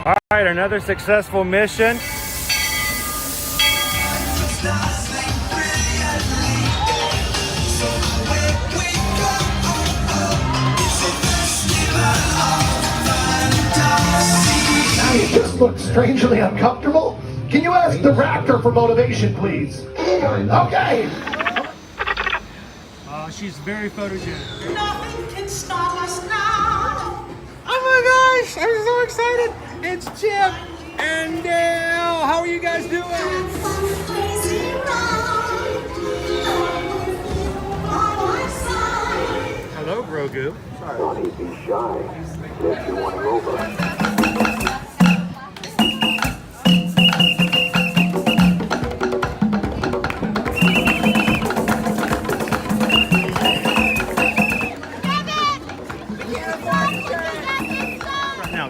All right, another successful mission. You just look strangely uncomfortable. Can you ask the raptor for motivation, please? Okay. She's very photogenic. Nothing can stop us now. Oh my gosh, I'm so excited. It's Chip and Dale. How are you guys doing? Hello, Grogu. Don't he be shy? Let you want him over.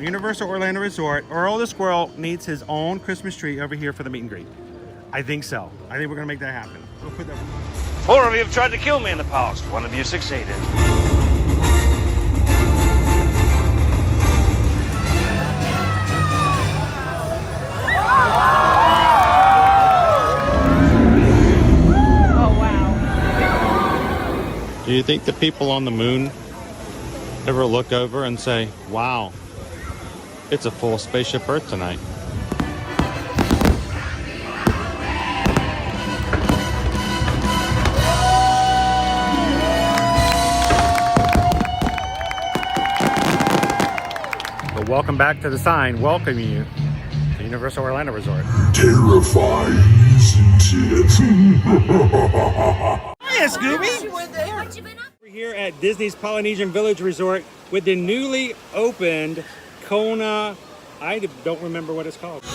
Universal Orlando Resort, Earl the Squirrel needs his own Christmas tree over here for the meet and greet. I think so. I think we're gonna make that happen. We'll put that. 4 of you have tried to kill me in the past. 1 of you succeeded. Oh, wow. Do you think the people on the moon ever look over and say, wow, it's a full spaceship Earth tonight? But welcome back to the sign welcoming you to Universal Orlando Resort. Terrifying, isn't it? Hiya, Scooby! We're here at Disney's Polynesian Village Resort with the newly opened Kona, I don't remember what it's called.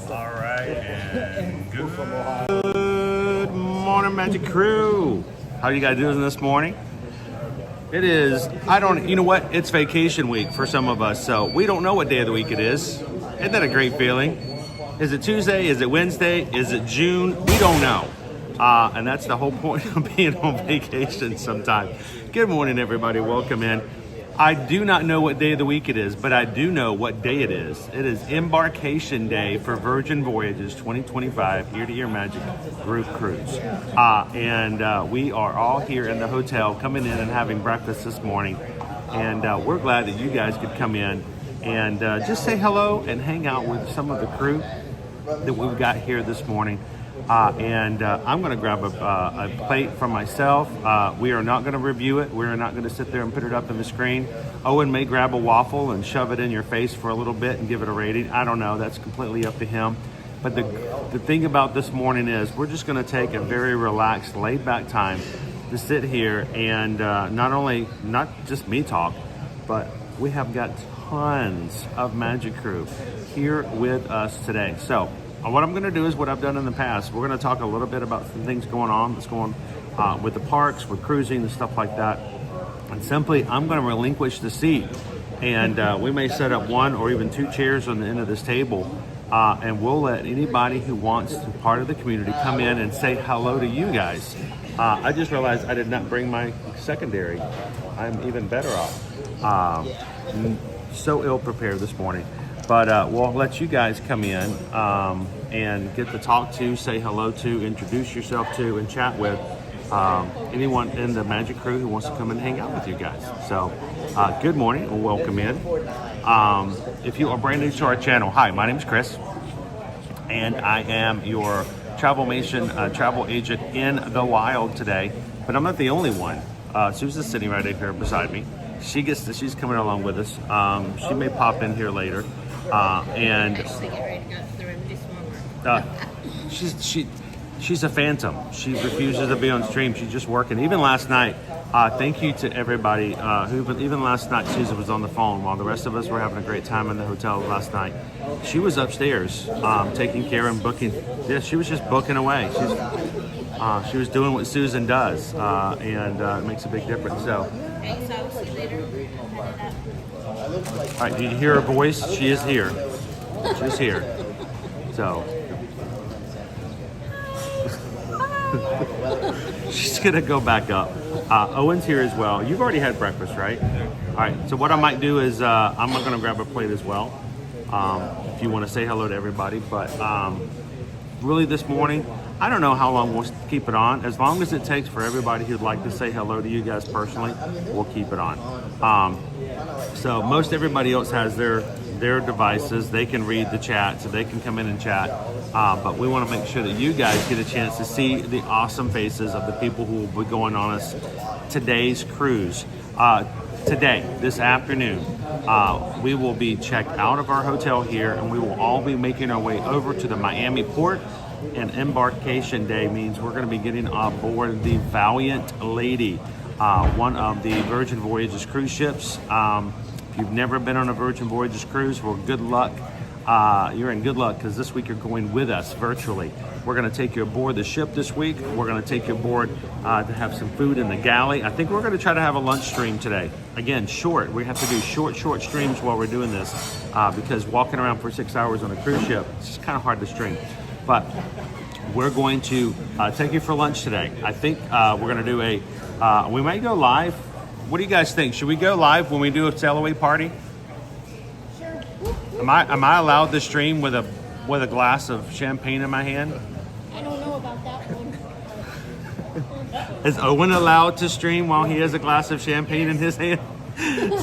All right, and good morning, Magic Crew. How you guys doing this morning? It is, you know what? It's vacation week for some of us, so we don't know what day of the week it is. Isn't that a great feeling? Is it Tuesday? Is it Wednesday? Is it June? We don't know. And that's the whole point of being on vacation sometime. Good morning, everybody. Welcome in. I do not know what day of the week it is, but I do know what day it is. It is Embarkation Day for Virgin Voyages 2025 Year-to-Year Magic Group Cruise. And we are all here in the hotel coming in and having breakfast this morning. And we're glad that you guys could come in and just say hello and hang out with some of the crew that we've got here this morning. I'm going to grab a plate for myself. We are not going to review it. We're not going to sit there and put it up on the screen. Owen may grab a waffle and shove it in your face for a little bit and give it a rating. I don't know. That's completely up to him. But the thing about this morning is we're just going to take a very relaxed, laid-back time to sit here and not just me talk, but we have got tons of Magic Crew here with us today. So what I'm going to do is what I've done in the past. We're going to talk a little bit about some things going on, that's going with the parks, with cruising and stuff like that. And simply, I'm going to relinquish the seat. And we may set up 1 or even 2 chairs on the end of this table. And we'll let anybody who wants to be part of the community come in and say hello to you guys. I just realized I did not bring my secondary. I'm even better off. So ill prepared this morning. But we'll let you guys come in and get to talk to, say hello to, introduce yourself to, and chat with anyone in the Magic Crew who wants to come and hang out with you guys. So good morning and welcome in. If you are brand new to our channel, hi, my name is Chris, and I am your Travelmation travel agent in the wild today. But I'm not the only one. Susan's sitting right here beside me. She's coming along with us. She may pop in here later. She's a phantom. She refuses to be on stream. She's just working. Even last night, thank you to everybody even last night Susan was on the phone while the rest of us were having a great time in the hotel last night. She was upstairs taking care and booking. Yeah, she was just booking away. She was doing what Susan does, and it makes a big difference. So. Okay, so I'll see you later. All right, do you hear her voice? She is here. She's here. So. She's gonna go back up. Owen's here as well. You've already had breakfast, right? All right. So what I might do is I'm going to grab a plate as well. If you want to say hello to everybody, but really this morning, I don't know how long we'll keep it on. As long as it takes for everybody who'd like to say hello to you guys personally, we'll keep it on. So most everybody else has their devices. They can read the chat, so they can come in and chat. But we want to make sure that you guys get a chance to see the awesome faces of the people who will be going on today's cruise. Today, this afternoon, we will be checked out of our hotel here, and we will all be making our way over to the Miami port. And embarkation day means we're going to be getting on board the Valiant Lady, one of the Virgin Voyages cruise ships. If you've never been on a Virgin Voyages cruise, well, good luck. You're in good luck because this week you're going with us virtually. We're going to take you aboard the ship this week. We're going to take you aboard to have some food in the galley. I think we're going to try to have a lunch stream today. Again, short. We have to do short streams while we're doing this because walking around for 6 hours on a cruise ship, it's just kind of hard to stream. But we're going to take you for lunch today. I think we're going to do we might go live. What do you guys think? Should we go live when we do a sail away party? Sure. Am I allowed to stream with a glass of champagne in my hand? I don't know about that one. Is Owen allowed to stream while he has a glass of champagne in his hand?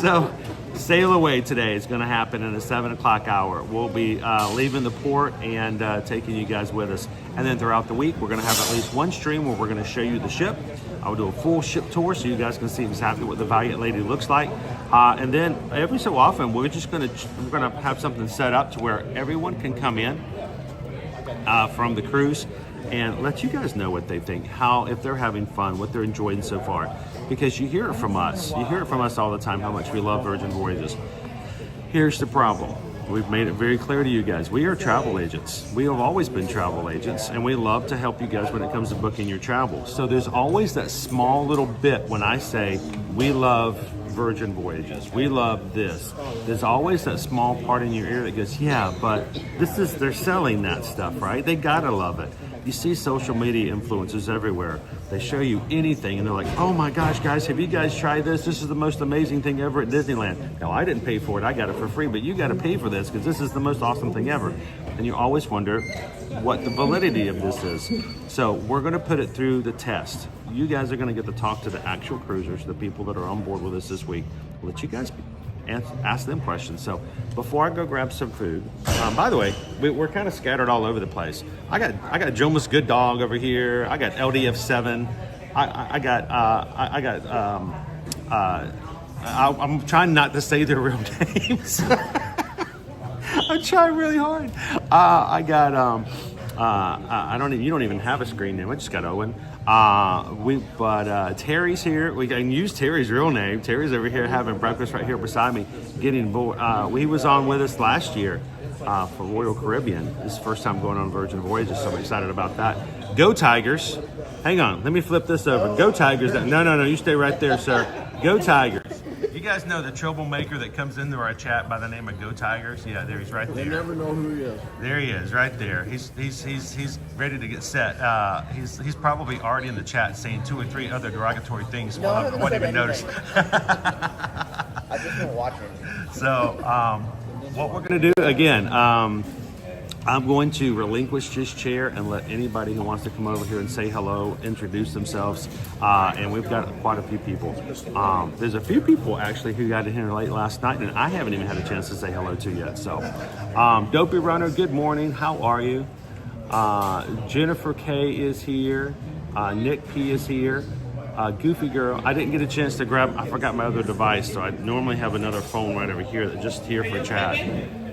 So, sail away today is going to happen in the 7 o'clock hour. We'll be leaving the port and taking you guys with us. And then throughout the week, we're going to have at least one stream where we're going to show you the ship. I'll do a full ship tour so you guys can see exactly what the Valiant Lady looks like. And then every so often, we're going to have something set up to where everyone can come in from the cruise and let you guys know what they think, if they're having fun, what they're enjoying so far. Because you hear it from us. You hear it from us all the time how much we love Virgin Voyages. Here's the problem. We've made it very clear to you guys. We are travel agents. We have always been travel agents, and we love to help you guys when it comes to booking your travel. So there's always that small little bit when I say we love Virgin Voyages. We love this. There's always that small part in your ear that goes, yeah, but they're selling that stuff, right? They gotta love it. You see social media influencers everywhere. They show you anything and they're like, oh my gosh, guys, have you guys tried this? This is the most amazing thing ever at Disneyland. No, I didn't pay for it. I got it for free, but you got to pay for this because this is the most awesome thing ever. And you always wonder what the validity of this is. So we're going to put it through the test. You guys are going to get to talk to the actual cruisers, the people that are on board with us this week. We'll let you guys ask them questions. So before I go grab some food, by the way, we're kind of scattered all over the place. I got Jomas Good Dog over here. I got LDF7. I'm trying not to say their real names. I'm trying really hard. You don't even have a screen name. I just got Owen. Terry's here. We can use Terry's real name. Terry's over here having breakfast right here beside me, getting bored. He was on with us last year for Royal Caribbean. This is the first time going on Virgin Voyages, so I'm excited about that. Go Tigers. Hang on, let me flip this over. Go Tigers. No, you stay right there, sir. Go Tigers. You guys know the troublemaker that comes into our chat by the name of Go Tigers? Yeah, there he's right there. They never know who he is. There he is, right there. He's ready to get set. He's probably already in the chat saying 2 or 3 other derogatory things. No, I won't even notice. I just been watching. So what we're gonna do again, I'm going to relinquish this chair and let anybody who wants to come over here and say hello, introduce themselves. And we've got quite a few people. There's a few people actually who got in here late last night and I haven't even had a chance to say hello to yet. So, Dopey Runner, good morning. How are you? Jennifer K is here. Nick P is here. Goofy Girl, I didn't get a chance to I forgot my other device, so I normally have another phone right over here that's just here for chat.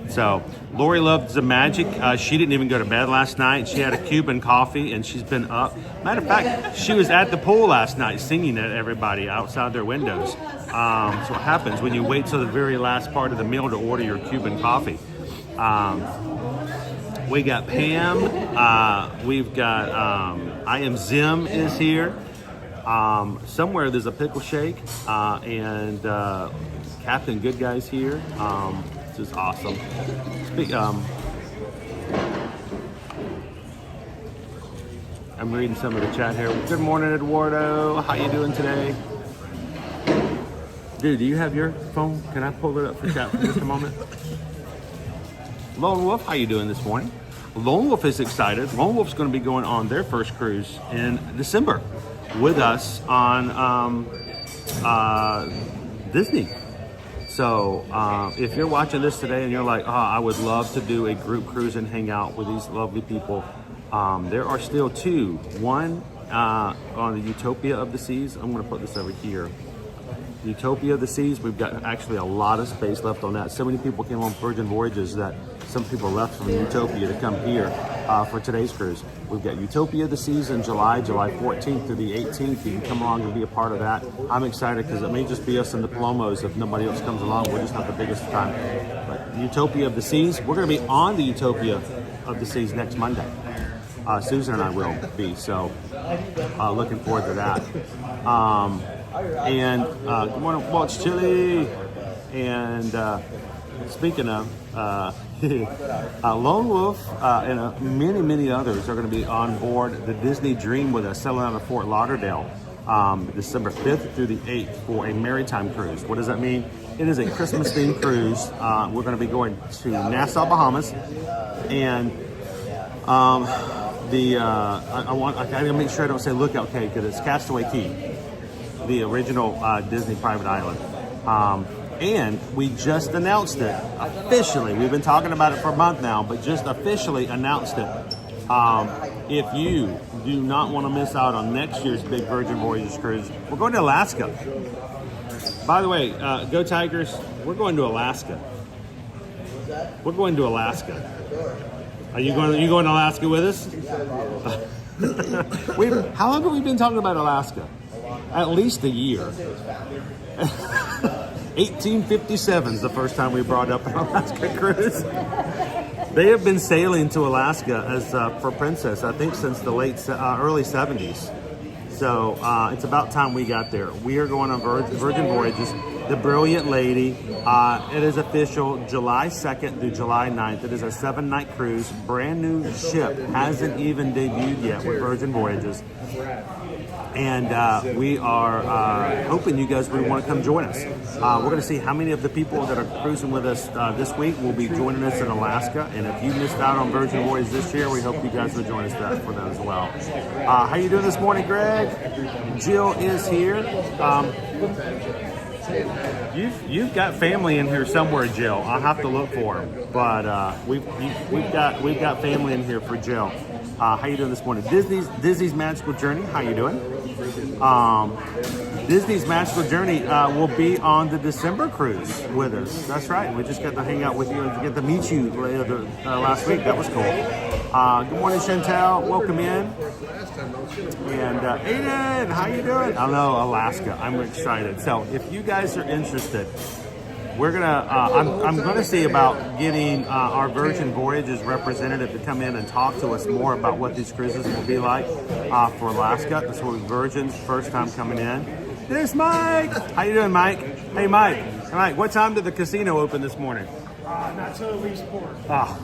So, Lori loves the magic. She didn't even go to bed last night. She had a Cuban coffee and she's been up. Matter of fact, she was at the pool last night singing at everybody outside their windows. So what happens when you wait till the very last part of the meal to order your Cuban coffee. We got Pam. We've got I Am Zim is here. Somewhere there's a pickle shake. And Captain Good Guy's here. This is awesome. I'm reading some of the chat here. Good morning, Eduardo. How you doing today? Dude, do you have your phone? Can I pull it up for chat for just a moment? Lone Wolf, how you doing this morning? Lone Wolf is excited. Lone Wolf's going to be going on their first cruise in December with us on Disney. So if you're watching this today and you're like, oh, I would love to do a group cruise and hang out with these lovely people, there are still two. One on the Utopia of the Seas. I'm going to put this over here. Utopia of the Seas, we've got actually a lot of space left on that. So many people came on Virgin Voyages that some people left from Utopia to come here for today's cruise. We've got Utopia of the Seas in July 14th through the 18th. You can come along and be a part of that. I'm excited because it may just be us and the Palomos if nobody else comes along. We're just not the biggest time. But Utopia of the Seas, we're going to be on the Utopia of the Seas next Monday. Susan and I will be, so looking forward to that. Good morning, Walt's Chili. And speaking of, Lone Wolf and many others are going to be on board the Disney Dream with us, sailing out of Fort Lauderdale, December 5th through the 8th for a maritime cruise. What does that mean? It is a Christmas-themed cruise. We're going to be going to Nassau, Bahamas, and I gotta make sure I don't say Lookout Cay because it's Castaway Cay, the original Disney private island. And we just announced it officially. We've been talking about it for a month now, but just officially announced it. If you do not want to miss out on next year's big Virgin Voyages cruise, we're going to Alaska. By the way, go Tigers, we're going to Alaska. We're going to Alaska. Are you going to Alaska with us? How long have we been talking about Alaska? At least a year. 1857 is the first time we brought up an Alaska cruise. They have been sailing to Alaska as for Princess, I think, since the early 70s. So it's about time we got there. We are going on Virgin Voyages. The Brilliant Lady. It is official, July 2nd through July 9th. It is a 7-night cruise. Brand new ship. Hasn't even debuted yet with Virgin Voyages. And we are hoping you guys would want to come join us. We're going to see how many of the people that are cruising with us this week will be joining us in Alaska. And if you missed out on Virgin Voyages this year, we hope you guys will join us for that as well. How you doing this morning, Greg? Jill is here. You've got family in here somewhere, Jill. I'll have to look for them. But we've got family in here for Jill. How you doing this morning? Disney's Magical Journey. How you doing? Disney's Magical Journey will be on the December cruise with us. That's right. We just got to hang out with you and get to meet you last week. That was cool. Good morning, Chantel. Welcome in. And Aiden, how you doing? I know, Alaska. I'm excited. So if you guys are interested, we're gonna. I'm gonna see about getting our Virgin Voyages representative to come in and talk to us more about what these cruises will be like for Alaska. This will be Virgin's first time coming in. There's Mike. How you doing, Mike? Hey, Mike. All right. What time did the casino open this morning? Not till at least 4. Oh.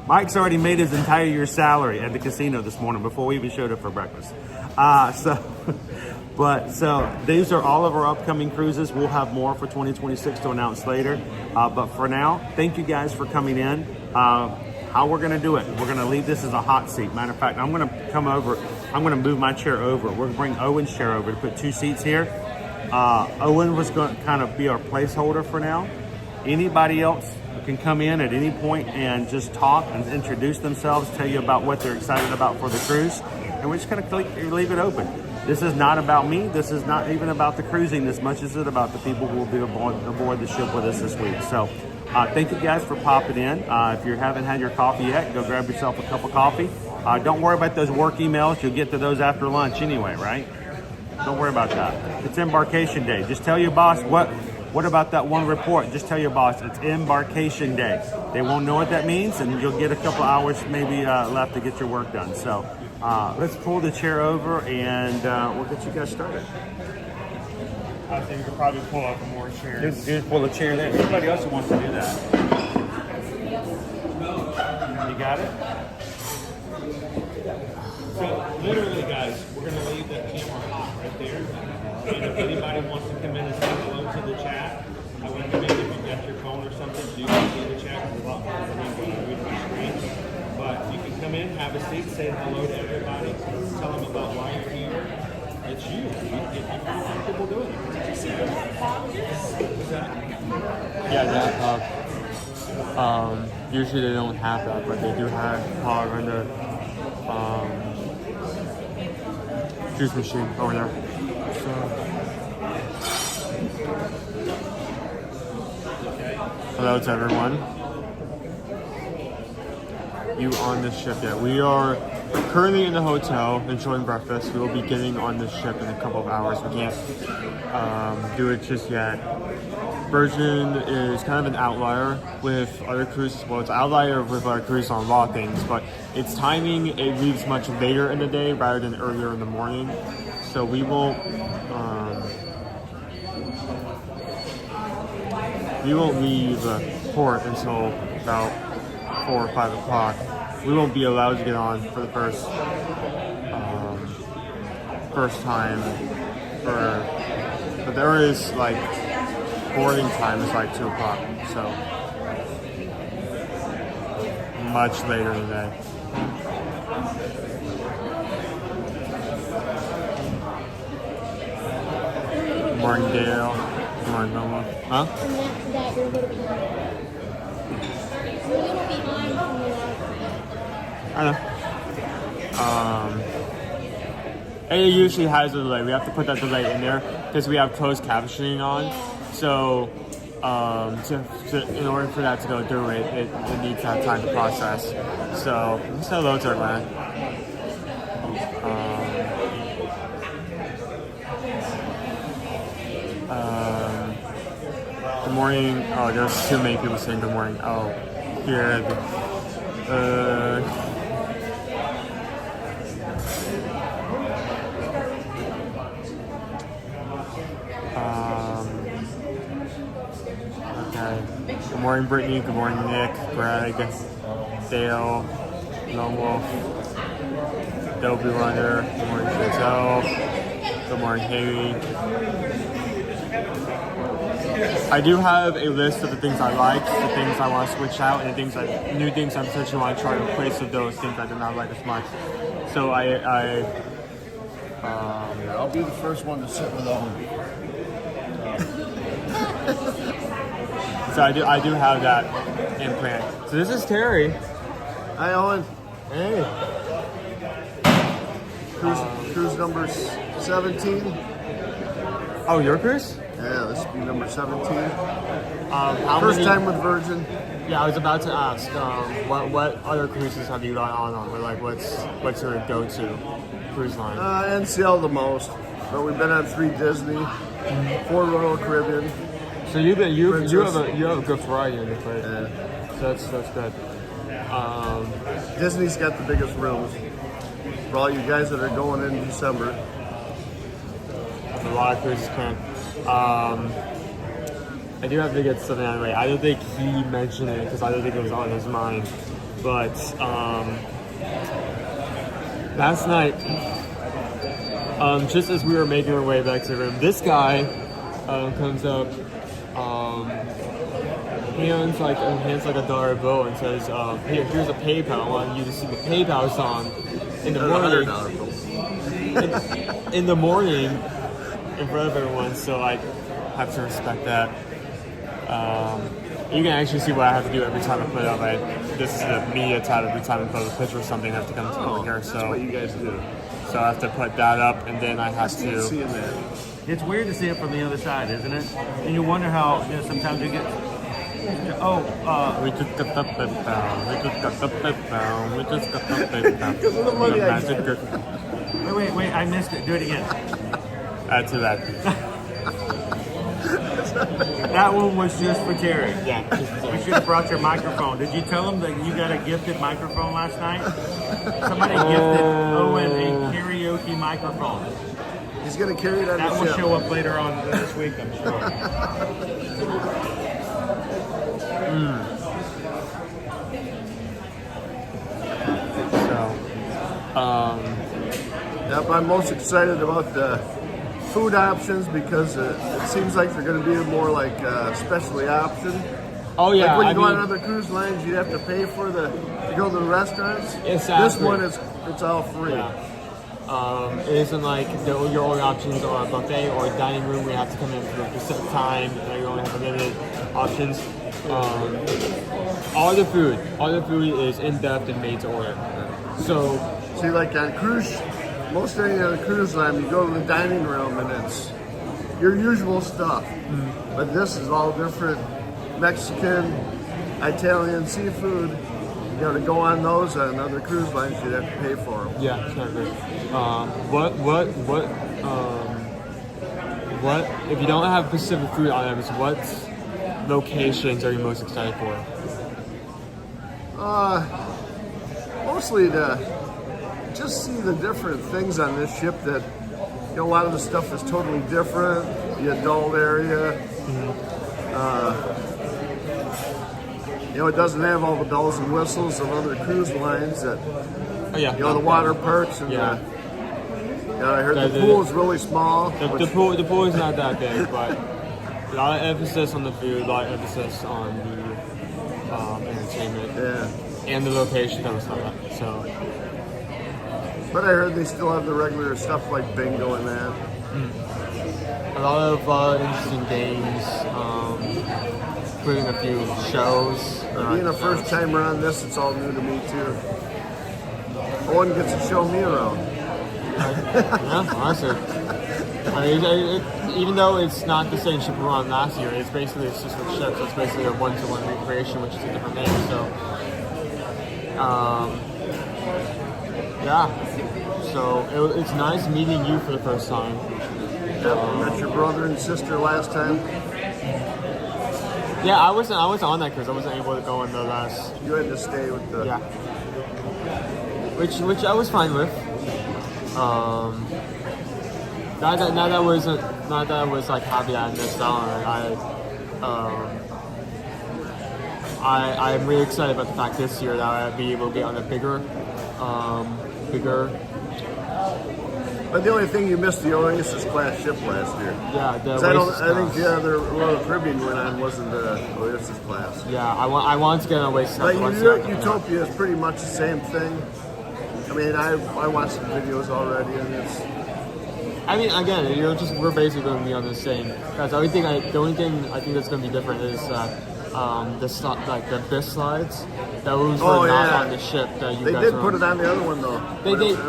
Mike's already made his entire year's salary at the casino this morning before we even showed up for breakfast. So these are all of our upcoming cruises. We'll have more for 2026 to announce later. But for now, thank you guys for coming in. How we're going to do it, we're going to leave this as a hot seat. Matter of fact, I'm going to come over. I'm going to move my chair over. We're going to bring Owen's chair over to put 2 seats here. Owen was going to kind of be our placeholder for now. Anybody else can come in at any point and just talk and introduce themselves, tell you about what they're excited about for the cruise, and we're just going to leave it open. This is not about me. This is not even about the cruising as much as it's about the people who will be aboard the ship with us this week. So thank you guys for popping in. If you haven't had your coffee yet, go grab yourself a cup of coffee. Don't worry about those work emails. You'll get to those after lunch anyway, right? Don't worry about that. It's embarkation day. Just tell your boss what about that one report? Just tell your boss it's embarkation day. They won't know what that means, and you'll get a couple hours maybe left to get your work done. So let's pull the chair over, and we'll get you guys started. I think we could probably pull up more chairs. Just pull a chair there. Anybody else who wants to do that? You got it? So literally, guys, we're gonna leave the camera hot right there. And if anybody wants to come in and say hello to the chat, I recommend if you've got your phone or something, you can see the chat. It's a lot more than when I read my screen. But you can come in, have a seat, say hello to everybody, tell them about why you're here. It's you. You feel comfortable doing it. What's that? Yeah, that usually they don't have that, but they do have hog on the juice machine over there. So, hello to everyone. You on this ship yet? We are currently in the hotel enjoying breakfast. We will be getting on this ship in a couple of hours. We can't do it just yet. Virgin is kind of an outlier with other cruises. Well, it's an outlier with other cruises on a lot of things, but its timing, it leaves much later in the day rather than earlier in the morning. So we won't leave port until about 4 or 5 o'clock. We won't be allowed to get on for the first time but there is like boarding time is like 2 o'clock, so much later in the day. Good morning, Dale. Good morning, Noma. Huh? And after that, you're a little behind. You're a little behind from your I know. And it usually has a delay. We have to put that delay in there because we have closed captioning on. So, in order for that to go through, it needs to have time to process. So, just hello to everyone. Good morning. Oh, there's too many people saying good morning. Oh, here. Okay. Good morning, Brittany. Good morning, Nick, Greg, Dale, Lone Wolf, Dobie Runner. Good morning, Giselle. Good morning, Haley. I do have a list of the things I like, the things I want to switch out, and the things new things I'm potentially want to try to replace with those things I did not like as much. So I'll be the first one to sit with Owen. So I do have that implant. So this is Terry. Hi, Owen. Hey. Cruise number 17. Oh, your cruise? Yeah, this will be number 17. First time with Virgin. Yeah, I was about to ask, what other cruises have you gone on? Or like, what's your go-to cruise line? NCL the most, but we've been on 3 Disney, 4 Royal Caribbean. So you have a good variety in your plate. Yeah. So that's good. Disney's got the biggest rooms. For all you guys that are going in December. A lot of cruises can. I do have to get something out of the way. I don't think he mentioned it because I don't think it was on his mind. But last night, just as we were making our way back to the room, this guy comes up, hands like $1 bill and says, here's a PayPal. I want you to see the PayPal song in the morning. In the morning, in front of everyone. So I have to respect that. You can actually see what I have to do every time I put up. This is the media tab every time I put up a picture or something. I have to come over here. So That's what you guys do. So I have to put that up, and then I have to. Seeing that. It's weird to see it from the other side, isn't it? And you wonder how sometimes you get. We just got the PayPal. We just got the PayPal. We just got the PayPal. Because of the money I magic. Wait! I missed it. Do it again. Add to that. That one was just for Terry. Yeah. You should have brought your microphone. Did you tell him that you got a gifted microphone last night? Somebody gifted Owen a karaoke microphone. He's going to carry it on That the will ship. show up later on this week, I'm sure. So Yep, I'm most excited about the food options because it seems like they're going to be more like specialty option. Oh yeah, Like when you I go mean, on other cruise lines, you have to pay for to go to the restaurants. Exactly. This one it's all free. yeah. It isn't like your only options are a buffet or a dining room where you have to come in for a set time and you only have limited options. All the food is in depth and made to order. So See, like on cruise, most any other cruise line, you go to the dining room and it's your usual stuff. But this is all different. Mexican, Italian, seafood. You know, to go on those on other cruise lines, you'd have to pay for them. yeah, exactly. What if you don't have specific food items? What locations are you most excited for? Mostly to just see the different things on this ship that, you know, a lot of the stuff is totally different. The adult area. You know, it doesn't have all the bells and whistles of other cruise lines that, Oh yeah, you know, the water parks and Yeah. I heard the pool is really small. The pool is not that big, but a lot of emphasis on the food, a lot of emphasis on the entertainment Yeah. and the location that was stuff like that. So But I heard they still have the regular stuff like bingo and that. a lot of interesting games, including a few shows. Being a first timer on this, it's all new to me too. Owen gets to show me around. Yeah, honestly. I mean, even though it's not the same ship we were on last year, it's basically a sister ship, so it's basically a one-to-one recreation, which is a different name. So, yeah. So it's nice meeting you for the first time. Yep, met your brother and sister last time. Yeah, I wasn't on that cruise. I wasn't able to go on the last. You had to stay with the. Yeah. Which I was fine with. Not that I was like happy I missed out on it. I'm really excited about the fact this year that I'll be able to get on a bigger. But the only thing you missed the Oasis class ship last year. Yeah, the I think the other Royal Caribbean went on wasn't the Oasis class. Yeah, I want to get on Oasis. But Utopia is pretty much the same thing. I mean, I watched some videos already, and it's. I mean, again, we're basically going to be on the same. That's the only thing I think that's going to be different is the BIS slides. Those were not on the ship that you they guys did were put on. it on the other one though.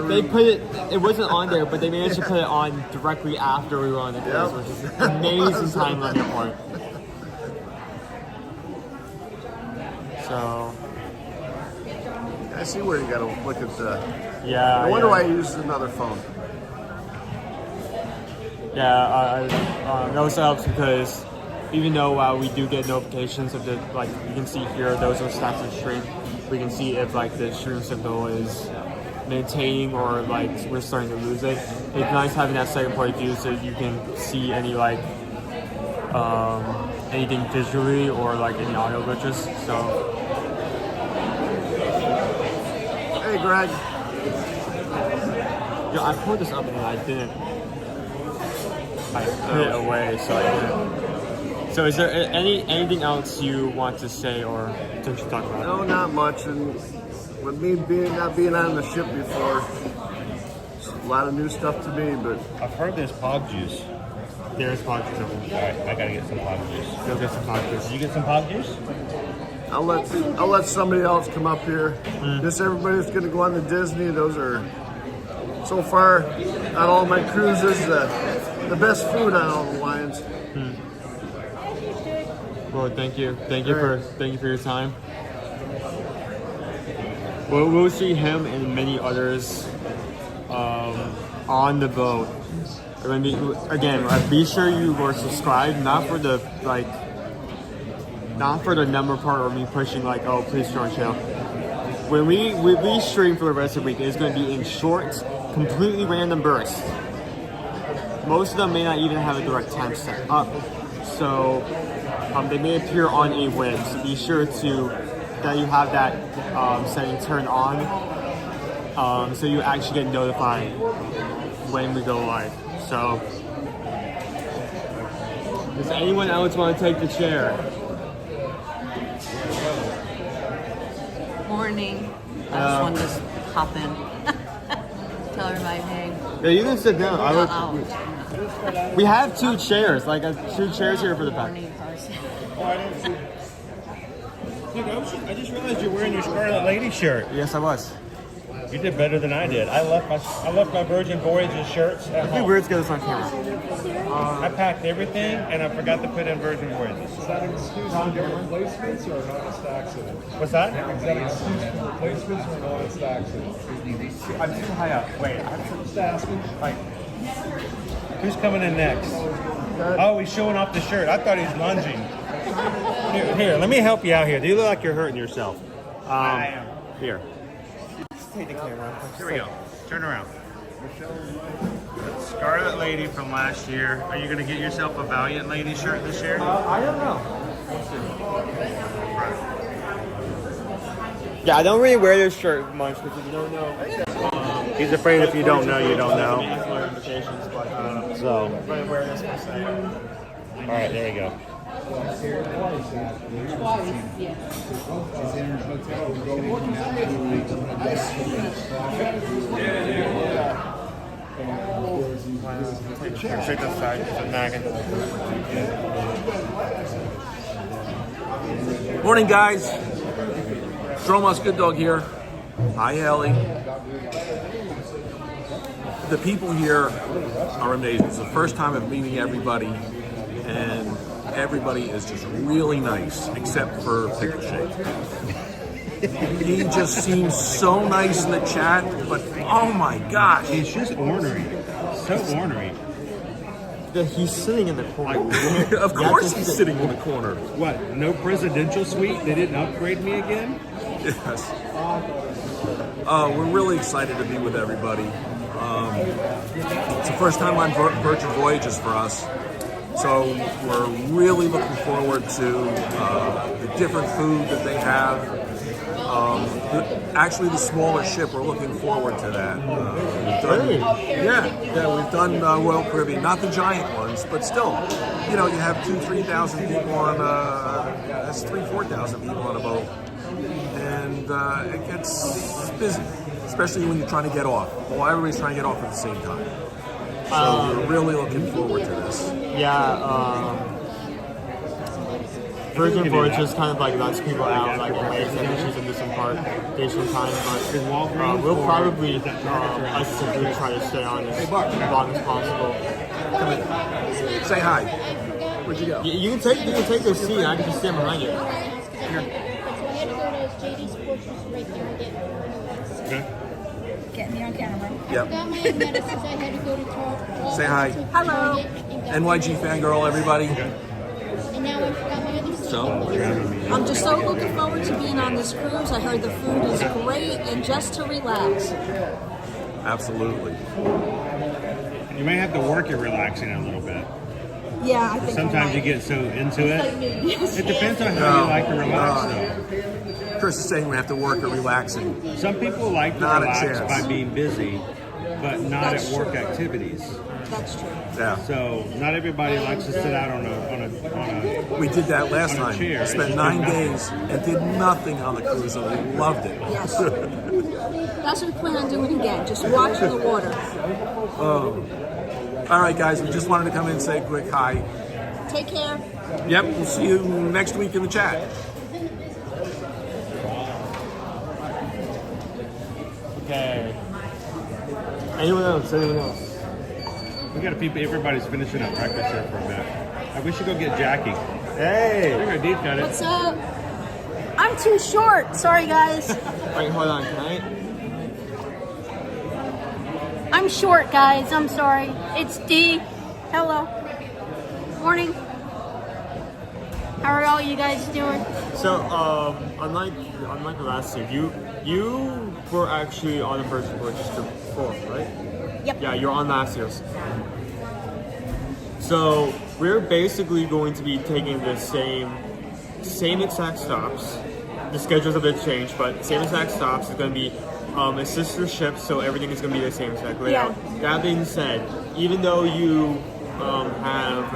They put it. It wasn't on there, but they managed to put it on directly after we were on the cruise, which is an amazing time on their part. So. I see where you got to look at the. Yeah. I wonder why you used another phone. Yeah, that also helps because even though we do get notifications of the, like you can see here, those are stats of stream. We can see if like the stream signal is maintaining or like we're starting to lose it. It's nice having that second point of view so you can see any like anything visually or like any audio glitches. So. Hey, Greg. Yeah, I pulled this up and I didn't. I put it away, so I didn't. So, is there anything else you want to say or to talk about? No, not much. And with me not being on the ship before, it's a lot of new stuff to me. But I've heard there's pod juice. There's pod juice. Alright, I gotta get some pod juice. Go get some pod juice. Did you get some pod juice? I'll let somebody else come up here. Just everybody that's gonna go on to Disney. Those are so far on all my cruises the best food on all the lines. Well, thank you for your time. Well, we'll see him and many others on the boat. Again, be sure you are subscribed, not for the number part or me pushing like, oh, please join channel. When we stream for the rest of the week, it's going to be in short, completely random bursts. Most of them may not even have a direct time set up, so they may appear on a whim. So be sure that you have that setting turned on So you actually get notified when we go live. So, does anyone else want to take the chair? Morning. I just wanted to hop in. Tell everybody, hey. Yeah, you can sit down. Out. We have 2 chairs, like 2 chairs here for the back. Morning, Carson. Oh, I didn't see. Dude, I just realized you're wearing your Scarlet Lady shirt. Yes, I was. You did better than I did. I left my Virgin Voyages shirts at It'd be home. weird to get this on camera. I packed everything and I forgot to put in Virgin Voyages. Is that exclusive replacements or non-its accident? What's that? Is that exclusive replacements or non-its accident? I'm too high up. Wait, I'm Just asking. like, who's coming in next? Oh, he's showing off the shirt. I thought he was lunging. Here, let me help you out here. Do you look like you're hurting yourself? I am. Here. Take the camera. Here we go. Turn around. Scarlet Lady from last year. Are you going to get yourself a Valiant Lady shirt this year? I don't know. Yeah, I don't really wear this shirt much because if you don't know. He's afraid if you don't know, you don't know. So. All right, there we go. Take this side, it's a nagging. Morning, guys. Stromas Good Dog here. Hi, Ellie. The people here are amazing. It's the first time I'm meeting everybody, and everybody is just really nice, except for Pickle Shake. He just seems so nice in the chat, but oh my gosh. He's just ornery. So ornery. He's sitting in the corner. Of course he's sitting in the corner. What? No presidential suite? They didn't upgrade me again? Yes. We're really excited to be with everybody. It's the first time on Virgin Voyages for us. So we're really looking forward to the different food that they have. Actually, the smaller ship, we're looking forward to that. We've done Royal Caribbean, not the giant ones, but still, you have 2,000-3,000 people on that's 3,000-4,000 people on a boat, and it gets busy, especially when you're trying to get off. Well, everybody's trying to get off at the same time. So we're really looking forward to this. Virgin Voyages kind of like lets people out, like the lakes and issues into some part station time, but we'll probably us to do try to stay on as long as possible. Come in. Say hi. Where'd you go? You can take the seat. I can just stand behind you. So I had to go to JD's Fortress right there and get Get me on camera. Yep. got my medicines. I had to go to Target. Say hi. Hello. NYG fangirl, everybody. And now I forgot my other stuff. So, I'm just so looking forward to being on this cruise. I heard the food is great and just to relax. absolutely. You may have to work at relaxing a little bit. Yeah, I think Sometimes you get so into it. It depends on how you like to relax, though. Chris is saying we have to work at relaxing. Some people like to Not a relax chance. by being busy, but not That's at work true. activities. That's true. Yeah. So not everybody likes to sit out on a We did that last on a time. chair. We spent 9 days and did nothing on the cruise, and we loved it. Yes. That's what we plan on doing again. Just watching the water. All right, guys, we just wanted to come in and say a quick hi. Take care. Yep, we'll see you next week in the chat. Okay. Anyone else? We got to people. Everybody's finishing up breakfast here for a minute. We should go get Jackie. Hey. I think our Deep got it. What's up? I'm too short. Sorry, guys. Wait, hold on. Can I? I'm short, guys. I'm sorry. It's D. Hello. Morning. How are all you guys doing? So, unlike the last two, you were actually on the first Voyages before, right? Yep. Yeah, you're on last year's. So we're basically going to be taking the same exact stops. The schedule's a bit changed, but same exact stops. It's going to be a sister ship, so everything is going to be the same exact layout. That being said, even though you have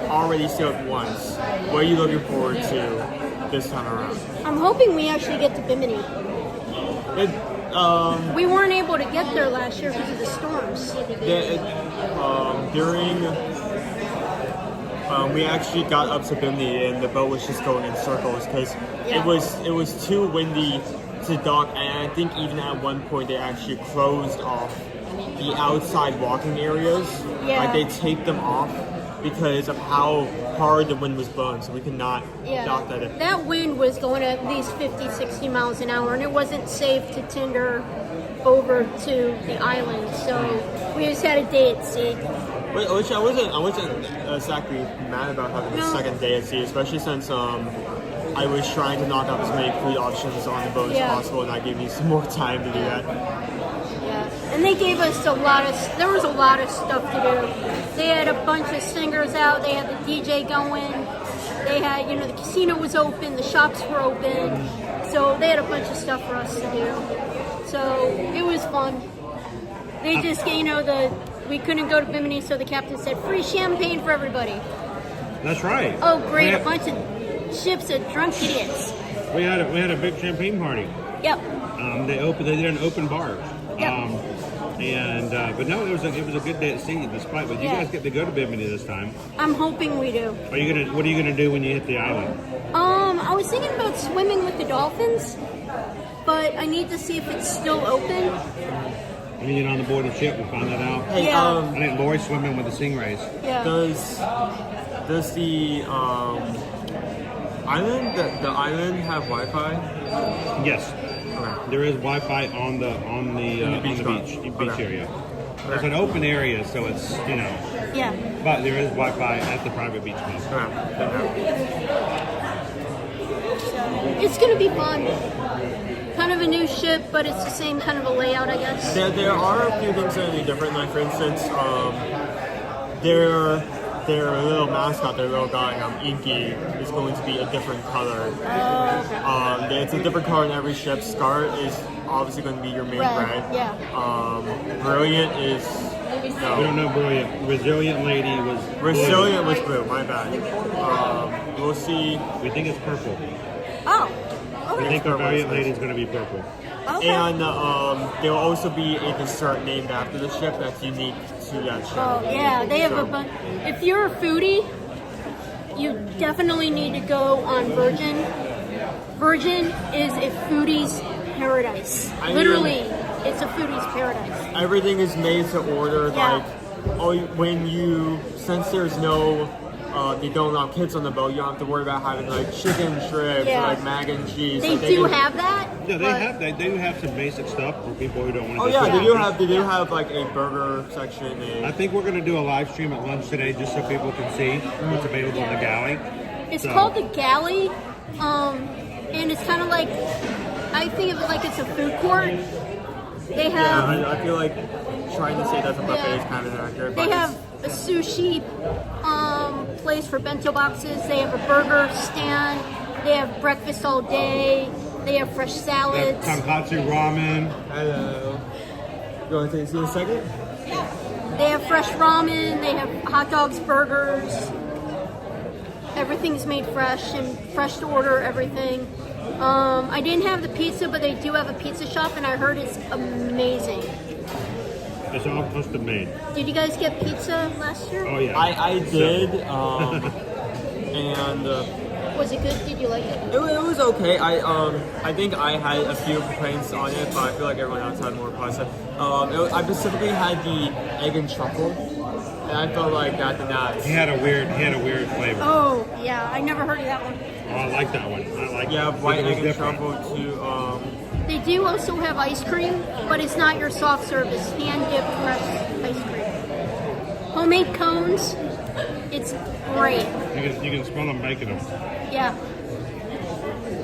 already sailed once, what are you looking forward to this time around? I'm hoping we actually get to Bimini. We weren't able to get there last year because of the storms. We actually got up to Bimini and the boat was just going in circles because it was too windy to dock, and I think even at one point they actually closed off the outside walking areas. Like they taped them off because of how hard the wind was blowing, so we could not dock that in. That wind was going at least 50, 60 miles an hour, and it wasn't safe to tender over to the island, so we just had a day at sea. Which I wasn't exactly mad about having the second day at sea, especially since I was trying to knock out as many food options on the boat as possible, and that gave me some more time to do that. Yeah, and they gave us there was a lot of stuff to do. They had a bunch of singers out, they had the DJ going, they had, the casino was open, the shops were open, so they had a bunch of stuff for us to do. So it was fun. They just, we couldn't go to Bimini, so the captain said, free champagne for everybody. That's right. Oh, great, a bunch of ships of drunk idiots. We had a big champagne party. Yep. They did an open bar. Yep. But no, it was a good day at sea. Despite, but you guys get to go to Bimini this time. I'm hoping we do. What are you gonna do when you hit the island? I was thinking about swimming with the dolphins, but I need to see if it's still open. When you get on the board of the ship, we'll find that out. Hey, I think Lori's swimming with the stingrays. Yeah. Does the island have Wi-Fi? Yes. Okay. There is Wi-Fi on the beach area. It's an open area, so it's Yeah. But there is Wi-Fi at the private beach club. It's gonna be fun. Kind of a new ship, but it's the same kind of a layout, I guess. There are a few things that are different. Like for instance, their little mascot, their little guy, Inky, is going to be a different color. Okay. It's a different color in every ship. Scar is obviously going to be your main red. Yeah. Brilliant is no. We don't know Brilliant. Resilient Lady was Resilient was blue. My bad. We'll see. We think it's purple. Oh. I think the Valiant Lady is going to be purple. Okay. And there will also be a dessert named after the ship that's unique to that ship. Oh, yeah. They have a bunch. If you're a foodie, you definitely need to go on Virgin. Virgin is a foodie's paradise. Literally, it's a foodie's paradise. Everything is made to order. Since there's no... they don't allow kids on the boat. You don't have to worry about having like chicken strips, like mac and cheese. They do have that. Yeah, they do have some basic stuff for people who don't want to. Oh yeah, they do have like a burger section. I think we're going to do a live stream at lunch today, just so people can see what's available in the galley. It's called the galley, and it's kind of like, I think of it like it's a food court. They have. Yeah, I feel like trying to say that's a buffet is kind of inaccurate. They have a sushi place for bento boxes. They have a burger stand. They have breakfast all day. They have fresh salads. They have tonkatsu ramen. Hello. You want to take a seat in a second? They have fresh ramen. They have hot dogs, burgers. Everything's made fresh and fresh to order. Everything. I didn't have the pizza, but they do have a pizza shop, and I heard it's amazing. It's all custom made. Did you guys get pizza last year? Oh yeah, I did. And was it good? Did you like it? It was okay. I think I had a few complaints on it, but I feel like everyone else had more positive. I specifically had the egg and truffle, and I felt like that did not. He had a weird flavor. Oh yeah, I never heard of that one. Oh, I like that one. White egg and truffle too. They do also have ice cream, but it's not your soft serve. It's hand-dipped fresh ice cream. Homemade cones. It's great. You can smell them making them. Yeah.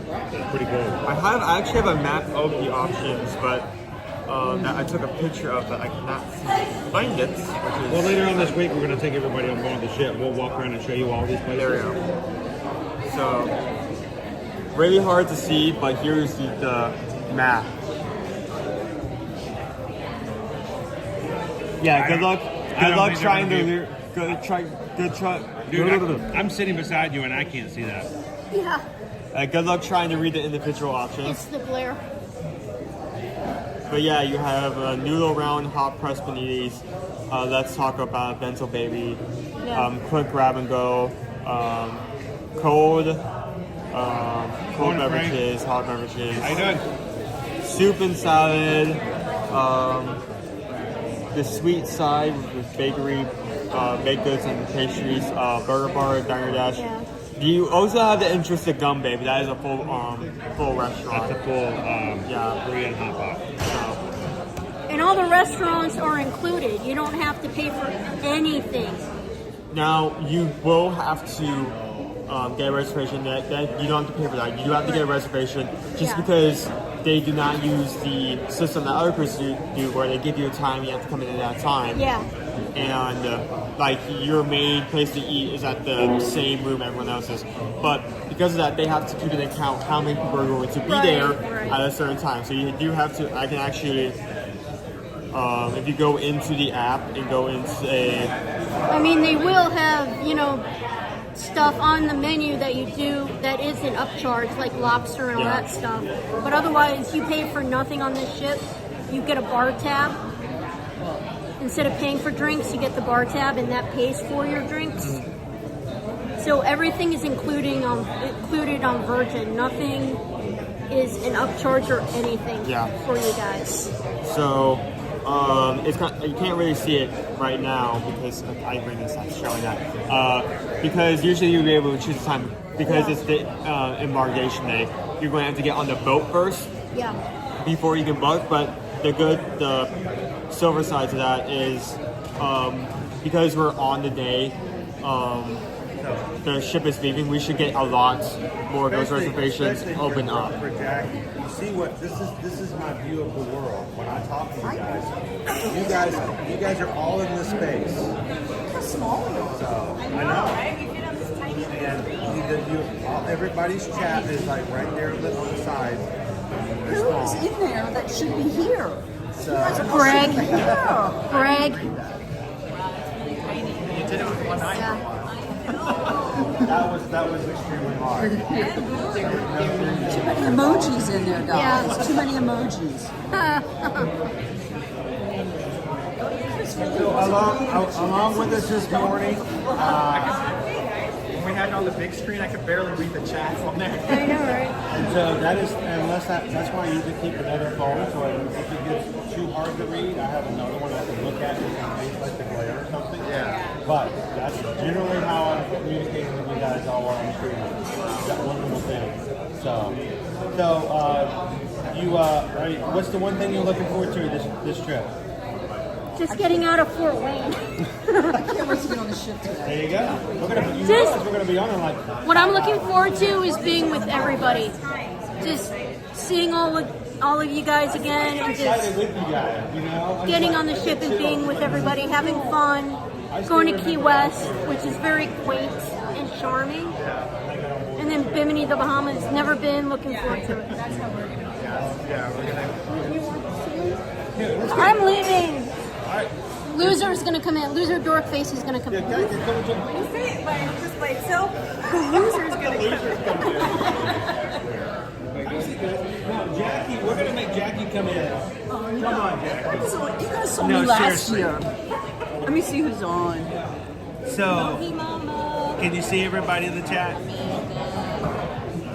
That's pretty cool. I actually have a map of the options, but that I took a picture of, but I cannot find it. Well, later on this week, we're going to take everybody on board the ship. We'll walk around and show you all these places. There we go. So, really hard to see, but here's the map. Yeah, good luck. I Good don't luck think trying they're to. gonna Good try. Dude, I'm sitting beside you and I can't see that. Yeah, Good luck trying to read the individual options. it's the glare. But yeah, you have noodle round hot press paninis. Let's talk about bento baby. Yeah. Quick grab and go. Cold Morning, beverages, hot beverages. How you doing? Soup and salad. The sweet side with bakery, baked goods and pastries. Burger bar, Diner Dash. Yeah. You also have the interest of Gum Baby. That is a full restaurant. That's a full Korean hot pot. And all the restaurants are included. You don't have to pay for anything. Now you will have to get a reservation. That you don't have to pay for that. You do have to get a reservation just because they do not use the system that other places do, where they give you a time. You have to come in at that time. Yeah. And like your main place to eat is at the same room everyone else is. But because of that, they have to keep in account how many people are going to be there at a certain time. So you do have to. I can actually. If you go into the app and go into I mean, they will have, stuff on the menu that you do that isn't upcharged, like lobster and all that stuff. But otherwise, you pay for nothing on this ship. You get a bar tab. Instead of paying for drinks, you get the bar tab, and that pays for your drinks. So everything is included on Virgin. Nothing is an upcharge or anything for you guys. So it's you can't really see it right now because I bring this up showing that because usually you'll be able to choose the time because it's the embarkation day. You're going to have to get on the boat first before you can book. But the silver side to that is because we're on the day the ship is leaving, we should get a lot more of those reservations open up. For Jackie, you see what this is my view of the world. When I talk to you guys are all in this space. How small we are. So I know, right? We fit on this tiny And everybody's chat is like right there on the side. Who is in there that should be here? Greg. Greg. You did it with one eye. That was extremely hard. Too many emojis in there, guys. Yeah. Too many emojis. So along with us this morning, when we had it on the big screen, I could barely read the chat from there. I know, right? And so that's why you need to keep another phone. So if it gets too hard to read, I have another one I can look at in case like the glare or something. Yeah. But that's generally how I'm communicating with you guys all on the screen. That one little thing. What's the one thing you're looking forward to this trip? Just getting out of Fort Wayne. I can't wait to get on the ship today. There you go. We're gonna be on it like. What I'm looking forward to is being with everybody. Just seeing all of you guys again and just with you guys, getting on the ship and being with everybody, having fun, going to Key West, which is very quaint and charming. And then Bimini, the Bahamas, never been, looking forward to it. I'm leaving. Loser is going to come in. Loser dork face is going to come in. You say it just by itself. The loser's going to come in. Jackie, we're gonna make Jackie come in. Come on, Jackie. You guys saw me last year. Let me see who's on. So, can you see everybody in the chat?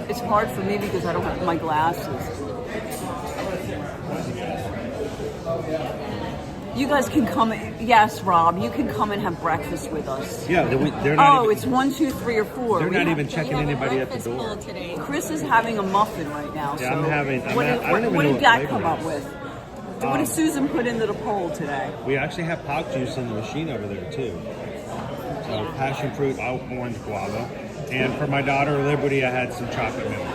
It's hard for me because I don't have my glasses. You guys can come. Yes, Rob, you can come and have breakfast with us. Yeah, they're not. It's 1, 2, 3 or 4. They're not even checking anybody at the door. Chris is having a muffin right now. Yeah, so I'm having. What did Dad come up with? What did Susan put into the poll today? We actually have pop juice in the machine over there too. So passion fruit, orange guava, and for my daughter Liberty, I had some chocolate milk.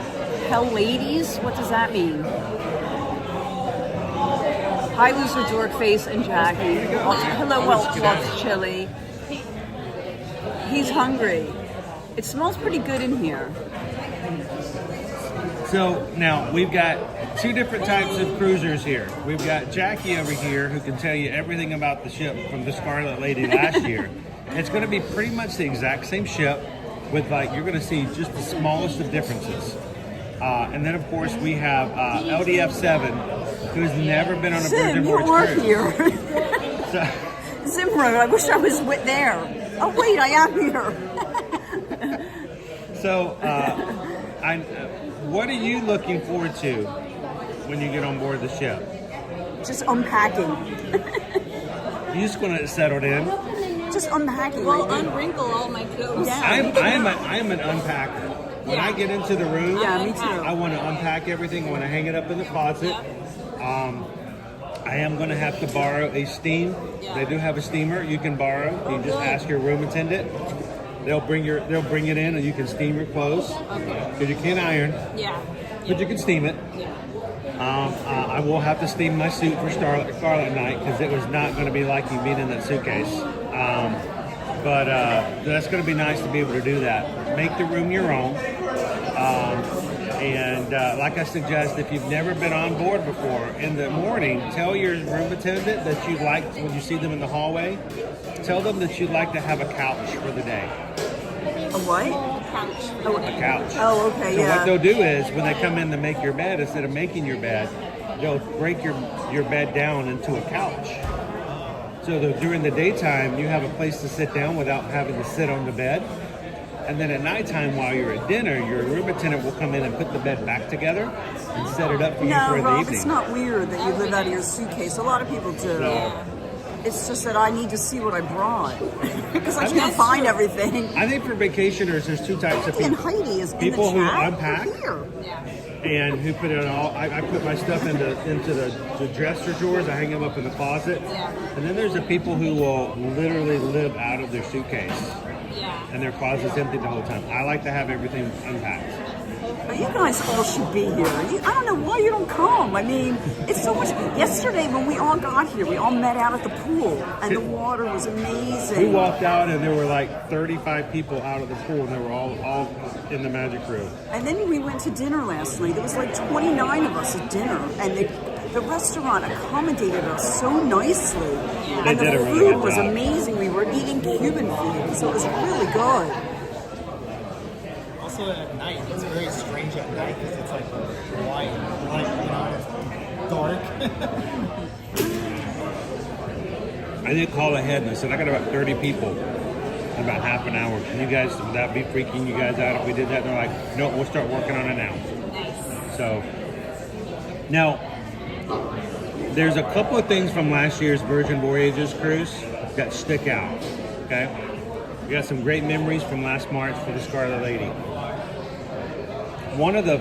Hell, ladies, what does that mean? Hi, Loser Dorkface and Jackie. Hello, Welch Chili. He's hungry. It smells pretty good in here. So now we've got two different types of cruisers here. We've got Jackie over here who can tell you everything about the ship from the Scarlet Lady last year. It's going to be pretty much the exact same ship with like, you're going to see just the smallest of differences. And then of course we have LDF7 who's never been on a Virgin Voyage cruise. Here. So, Zimmer, I wish I was there. Oh wait, I am here. So, what are you looking forward to when you get on board the ship? Just unpacking. You just going to settle in? Just unpacking. Well, unwrinkle all my clothes. Yeah. I am an unpacker. When I get into the room, me too. I want to unpack everything. I want to hang it up in the closet. I am going to have to borrow a steam. They do have a steamer you can borrow. You just ask your room attendant. They'll bring it in and you can steam your clothes. Because you can't iron. Yeah. But you can steam it. I will have to steam my suit for Scarlet Night because it was not going to be like you being in that suitcase. But that's going to be nice to be able to do that. Make the room your own. And like I suggest, if you've never been on board before, in the morning, tell your room attendant that you'd like, when you see them in the hallway, tell them that you'd like to have a couch for the day. A what? A couch. Oh, okay, so yeah. what they'll do is, when they come in to make your bed, instead of making your bed, they'll break your bed down into a couch. So that during the daytime, you have a place to sit down without having to sit on the bed. And then at nighttime, while you're at dinner, your room attendant will come in and put the bed back together and set it up for you for the Rob, evening. it's not weird that you live out of your suitcase. A lot of people do. No. It's just that I need to see what I brought because I can't find everything. I think for vacationers, there's two types of And people. Heidi is People in the who chat. unpack Here. and who put it all. I put my stuff into the dresser drawers. I hang them up in the closet. And then there's the people who will literally live out of their suitcase. And their closet's empty the whole time. I like to have everything unpacked. You guys all should be here. I don't know why you don't come. I mean, it's so much. Yesterday when we all got here, we all met out at the pool, and the water was amazing. We walked out and there were like 35 people out of the pool, and they were all in the magic room. And then we went to dinner last night. There was like 29 of us at dinner, and the restaurant accommodated us so nicely. And They did the a really food good was job. amazing. We were eating Cuban food, so it was really good. Also at night, it's very strange at night because it's like white, it's dark. I did call ahead and I said, I got about 30 people in about half an hour. Can you guys, would that be freaking you guys out if we did that? And they're like, no, we'll start working on it now. So, now, there's a couple of things from last year's Virgin Voyages cruise that stick out, okay? We got some great memories from last March for the Scarlet Lady. One of the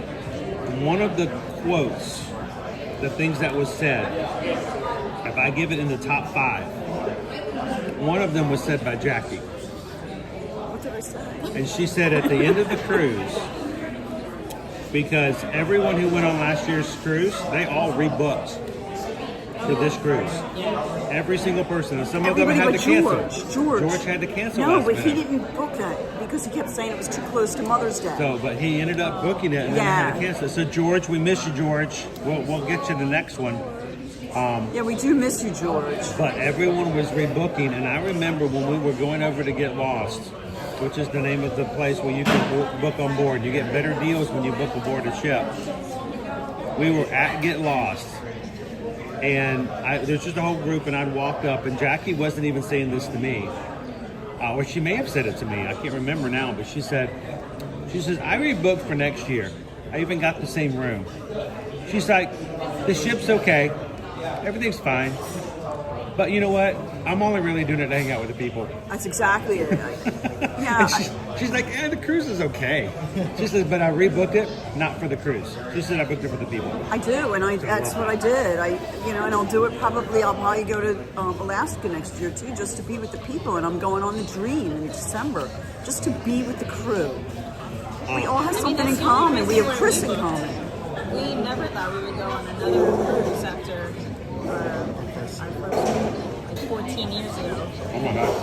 quotes, the things that was said, if I give it in the top 5, one of them was said by Jackie. What did I say? And she said at the end of the cruise, because everyone who went on last year's cruise, they all rebooked for this cruise. Every single person. And some of them had to cancel. George had to cancel. No, last but minute. he didn't book that because he kept saying it was too close to Mother's Day. So, but he ended up booking it and then had to cancel it. So George, we miss you, George. We'll get you the next one. Yeah, we do miss you, George. But everyone was rebooking, and I remember when we were going over to Get Lost, which is the name of the place where you can book on board. You get better deals when you book aboard a ship. We were at Get Lost, and there's just a whole group, and I'd walked up, and Jackie wasn't even saying this to me. Or she may have said it to me. I can't remember now, but she says, I rebooked for next year. I even got the same room. She's like, the ship's okay. Everything's fine. But you know what? I'm only really doing it to hang out with the people. That's exactly it. Yeah. She's like, the cruise is okay. She says, but I rebooked it, not for the cruise. She said I booked it for the people. I do, and that's what I did. And I'll do it probably. I'll probably go to Alaska next year too, just to be with the people. And I'm going on the Dream in December, just to be with the crew. We all have something in common. We have Chris in common. We never thought we would go on another cruise after our first, like 14 years ago. Oh my God.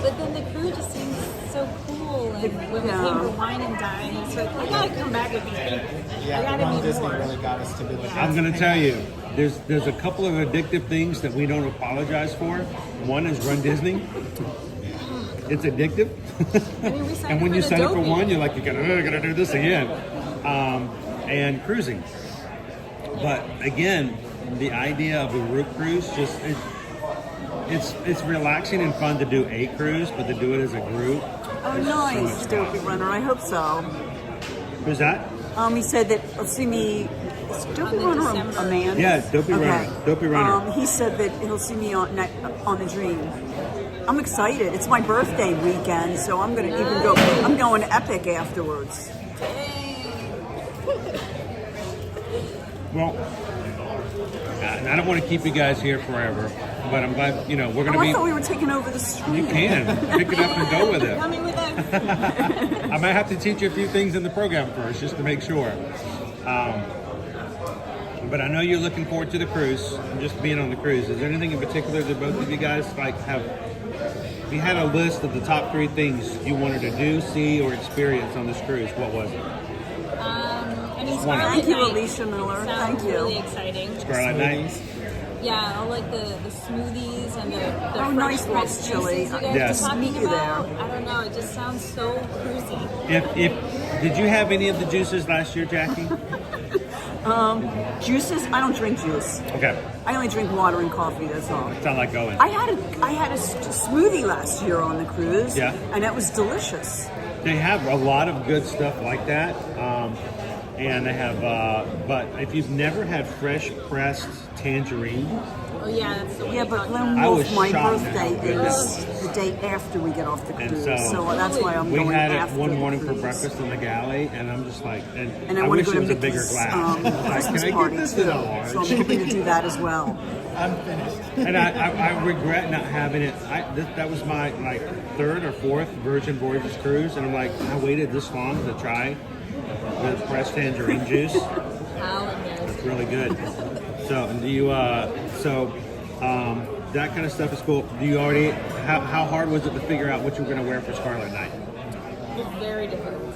But then the crew just seems so cool, and when we came to Wine and Dine, it's like, I gotta come back with these people. I gotta meet Disney more. really got us to be like, I'm going to tell you, there's a couple of addictive things that we don't apologize for. One is Run Disney. It's addictive. I mean, we signed And when up you for sign up for Adobe. one, you're like, you gotta do this again. And cruising. But again, the idea of a group cruise just it's relaxing and fun to do a cruise, but to do it as a group. Oh, is so nice, much fun. Dopey Runner. I hope so. Who's that? He said that he'll see me. Is Dopey Runner a man? Yeah, Dopey Runner. Dopey Runner. He said that he'll see me on the Dream. I'm excited. It's my birthday weekend, so I'm gonna even go. I'm going epic afterwards. Well, I don't want to keep you guys here forever, but I'm glad, we're going to I thought we were taking over the stream. You can. Pick it up and go with it. Coming with us. I might have to teach you a few things in the program first, just to make sure. But I know you're looking forward to the cruise, and just being on the cruise. Is there anything in particular that both of you guys have? If you had a list of the top 3 things you wanted to do, see, or experience on this cruise, what was it? I mean, Thank you, Night Alicia Miller. sounds Thank you. really exciting. Scarlet Night? Yeah, I like the smoothies and the Oh, fresh nice pressed Lost Chili. juices you guys Yes. were talking Meet you about. I don't know, it just sounds so cruisy. Did you have any of the juices last year, Jackie? Juices? I don't drink juice. Okay. I only drink water and coffee. That's all. Sound like going. I had a smoothie last year on the cruise. Yeah. And it was delicious. They have a lot of good stuff like that. And they have, but if you've never had fresh pressed tangerine, Oh yeah, that's the one Yeah, you're but talking Glen I about. was Wolf, my shocked at how birthday good is that the day after we get off the And cruise. so- So that's why I'm we going had it after one the morning for cruise. breakfast in the galley, and I'm just like, and And I I want wish to it go was to a bigger Mickey's glass. Christmas Can I party get this too. in a So I'm large? hoping to do that as well. I'm finished. And I regret not having it. That was my 3rd or 4th Virgin Voyages cruise, and I'm like, I waited this long to try the fresh tangerine juice. It's really good. So do you? That kind of stuff is cool. Do you already? How hard was it to figure out what you were going to wear for Scarlet Night? It's very difficult.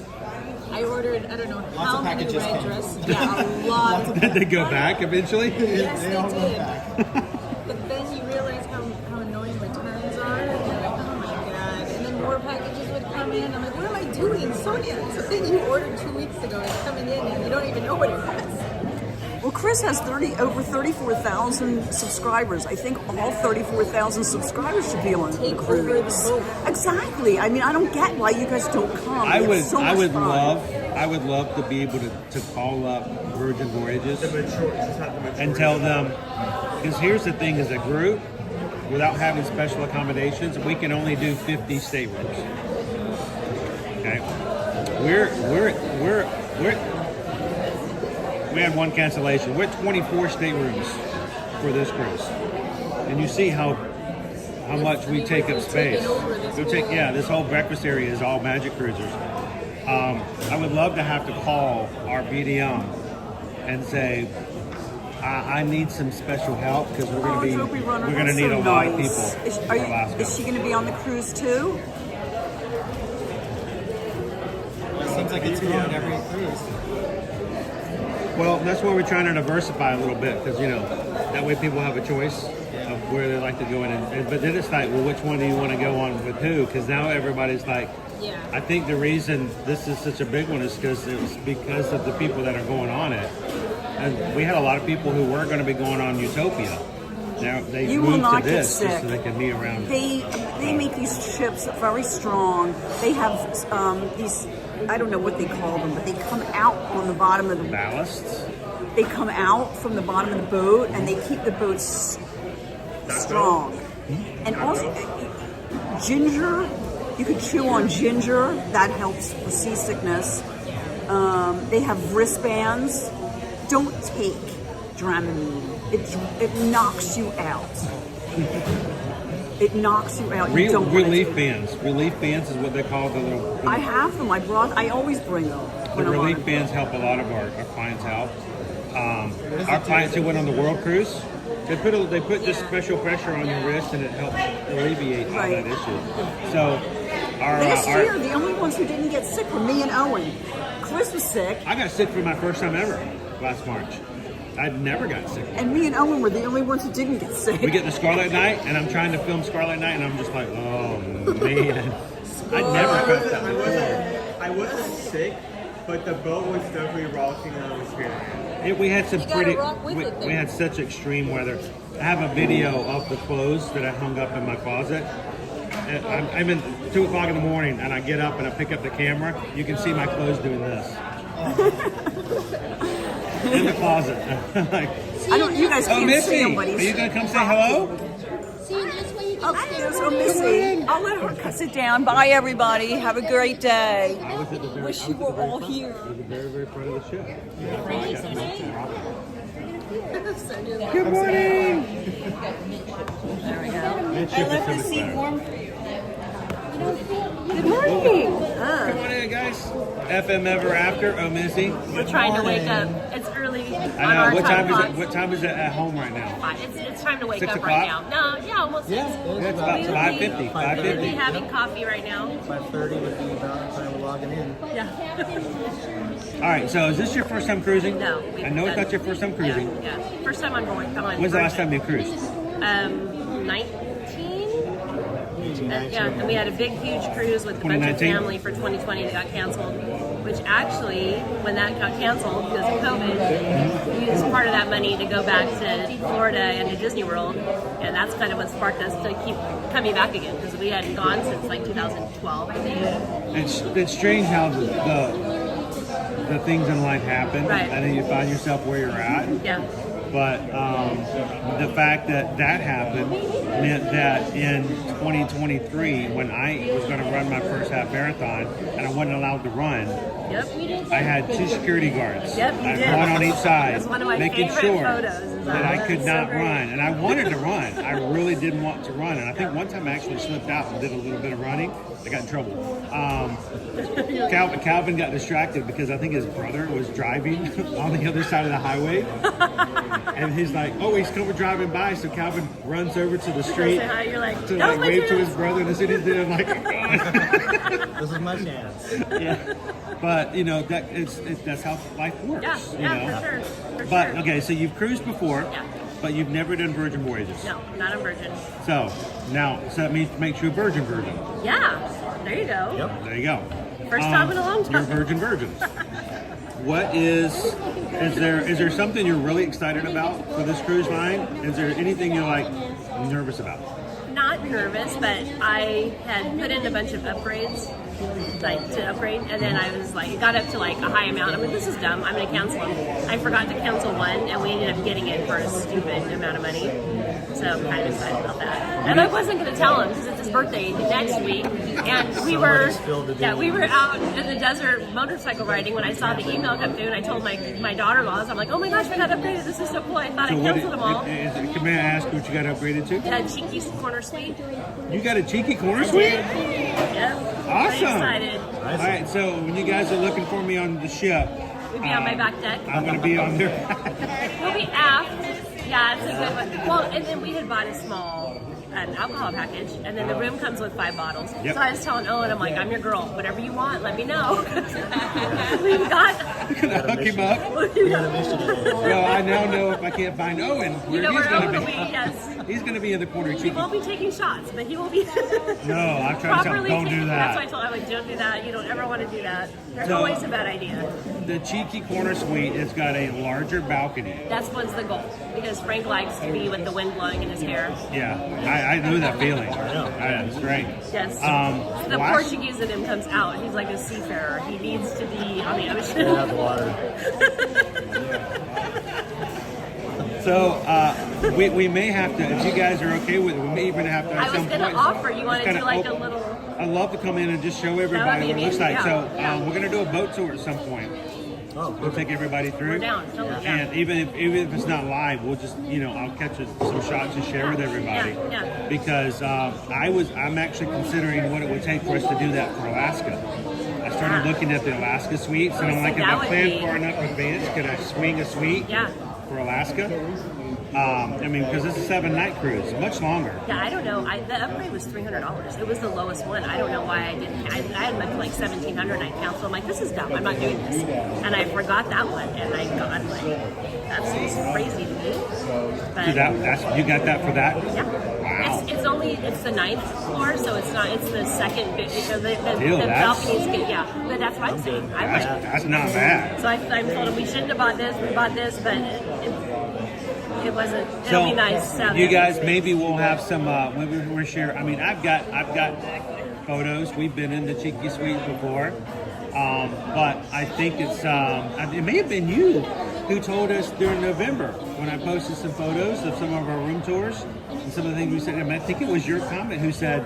I ordered, I don't know Lots how of many packages red came. dresses. Yeah, a lot. Did they go back eventually? Yes, They all they went did. back. But then you realize how annoying returns are. And you're like, oh my god. And then more packages would come in. I'm like, what am I doing? Sonia, something you ordered 2 weeks ago is coming in and you don't even know what it was. Well, Chris has over 34,000 subscribers. I think all 34,000 subscribers should be on the Take over the cruise. boat. Exactly. I mean, I don't get why you guys don't come. I It's would so much fun. love to be able to call up Virgin Voyages and tell them, because here's the thing, as a group, without having special accommodations, we can only do 50 staterooms. Okay, we had one cancellation. We're at 24 staterooms for this cruise, and you see how much we take up space. This whole breakfast area is all Magic Cruisers. I would love to have to call our BDM and say, I need some special help because we're going to need a lot of people. Is she going to be on the cruise too? It seems like it's going every cruise. Well, that's why we're trying to diversify a little bit because, that way people have a choice of where they like to go in. But then it's like, well, which one do you want to go on with who? Because now everybody's like, I think the reason this is such a big one is because of the people that are going on it. And we had a lot of people who weren't going to be going on Utopia. Now they You will moved not to get this just sick. so they can be around. They make these ships very strong. They have these, I don't know what they call them, but they come out on the bottom of the ballasts. They come out from the bottom of the boat and they keep the boat strong. And also, ginger. You could chew on ginger. That helps with seasickness. They have wristbands. Don't take Dramamine. It knocks you out. It knocks you out. You don't want Relief to. bands. Relief bands is what they call the little. I have them. I always bring them. The relief bands help a lot of our clients out. Our clients who went on the World Cruise, They put just special pressure on your wrist, and it helps alleviate all that issue. So last year, the only ones who didn't get sick were me and Owen. Chris was sick. I got sick for my first time ever last March. I'd never got sick. And me and Owen were the only ones who didn't get sick. We get the Scarlet Night, and I'm trying to film Scarlet Night, and I'm just like, oh man, I never got that. I wasn't sick, but the boat was definitely rocking and I was feeling We had some You gotta pretty. rock with it, then. We had such extreme weather. I have a video of the clothes that I hung up in my closet. I'm in 2 o'clock in the morning, and I get up and I pick up the camera. You can see my clothes doing this in the closet. You guys can't Missy, see him, but he's... are you gonna come say hello? See, that's why you Oh, there's Missy. I'll let her sit down. Bye, everybody. Have a great day. Wish you were all here. It was the very, very front of the ship. Good morning. There we go. I left the seat warm for you. Good morning. Come on in, guys. FM Ever After. Oh, Missy. We're trying to wake up. It's early. I know. What time is it? What time is it at home right now? It's time to wake 6 up o'clock? right now. No, yeah, almost. Yeah, it's about 5:50. 5:50. We'll be having coffee right now. 5:30 would be about the time we're logging in. Yeah. All right. So, is this your first time cruising? No. I know it's not your first time cruising. Yeah. First time I'm going. When's the last time you cruised? 19. Yeah, and we had a big, huge cruise with a bunch of 2019? family for 2020 that got canceled. Which actually, when that got canceled because of COVID, we used part of that money to go back to Florida and to Disney World, and that's kind of what sparked us to keep coming back again because we hadn't gone since like 2012, I think. It's strange how the things in life happen, Right. and then you find yourself where you're at. Yeah. But the fact that happened meant that in 2023, when I was going to run my first half marathon and I wasn't allowed to run, I had 2 security guards. Yep, you did. One on each side, That's one of my making favorite sure photos, is that I could so not great. run. And I wanted to run. I really didn't want to run. And I think one time I actually slipped out and did a little bit of running. I got in trouble. Calvin got distracted because I think his brother was driving on the other side of the highway. And he's like, oh, he's coming driving by. So Calvin runs over to the street Say hi, you're like, to "That was like my wave to chance." his brother. And as soon as he did, I'm like, This is my chance. yeah. But you know that's how life works. Yeah, you yeah, know? for sure. For But sure. okay, so you've cruised before, Yeah. but you've never done Virgin Voyages. No, not a virgin. So that means makes you a virgin. Yeah, there you go. Yep. There you go. First time in a long time. You're virgin. What is there something you're really excited about for this cruise line? Is there anything you're like nervous about? Not nervous, but I had put in a bunch of upgrades, like to upgrade, and then I was like, it got up to like a high amount. I'm like, this is dumb. I'm going to cancel them. I forgot to cancel one, and we ended up getting it for a stupid amount of money. So I'm kind of excited about that. And I wasn't going to tell him because it's his birthday next week, and we were out in the desert motorcycle riding when I saw the email come through, and I told my daughter-in-law, I'm like, oh my gosh, we got upgraded. This is so cool. I thought I canceled them all. Can I ask what you got upgraded to? Yeah, cheeky corner suite. You got a cheeky corner suite? Yep. Awesome. Pretty excited. All right, so when you guys are looking for me on the ship, We'll be on my back deck. I'm going to be on there. We'll be aft. Yeah, it's a good one. Well, and then we had bought a small alcohol package, and then the room comes with 5 bottles. Yep. So I was telling Owen, I'm like, I'm your girl. Whatever you want, let me know. We've got. Can I hook him up? Well, I now know if I can't find Owen, You where know he's where going Owen to will be. be, yes. He's going to be in the corner He cheeky. won't be taking shots, but he will be. No, I'm trying to tell him, properly don't do taking- that. That's why I told him, like, don't do that. You don't ever want to do that. They're So- always a bad idea. The cheeky corner suite has got a larger balcony. That's what's the goal, because Frank likes to be with the wind blowing in his hair. Yeah, I know that feeling. It's great. Yes. The last- Portuguese in him comes out. He's like a seafarer. He needs to be on the ocean. Yeah, the water. So we may have to, if you guys are okay with it, we may even have to at I was some going to point. offer. You want to kinda do like a open- little. I'd love to come in and just show That everybody would what be it looks like. amazing, So yeah. we're going to do a boat tour at some point. We'll take everybody through. We're down. Totally, yeah. And even if it's not live, we'll just I'll catch some shots and share with everybody. Yeah. Because I'm actually considering what it would take for us to do that for Alaska. I started looking at the Alaska suites, and I'm like, if That I would plan be- far enough in advance, could I swing a suite Yeah. for Alaska? I mean, because it's a 7-night cruise, much longer. Yeah, I don't know. The upgrade was $300. It was the lowest one. I don't know why I didn't. I had been like $1,700 and I canceled. I'm like, this is dumb. I'm not doing this. And I forgot that one. And I'm like, that seems crazy to me. But, So you got that for that? Yeah. Wow. It's the 9th floor, so it's not. It's the second bit because the balconies get. Yeah, but that's what I'm saying. That's not bad. So I told him we shouldn't have bought this. We bought this, but. It wasn't. It'll be nice. You guys, maybe we'll have some. Maybe we'll share. I mean, I've got photos. We've been in the Cheeky Suite before, but I think it may have been you who told us during November when I posted some photos of some of our room tours and some of the things we said. I think it was your comment who said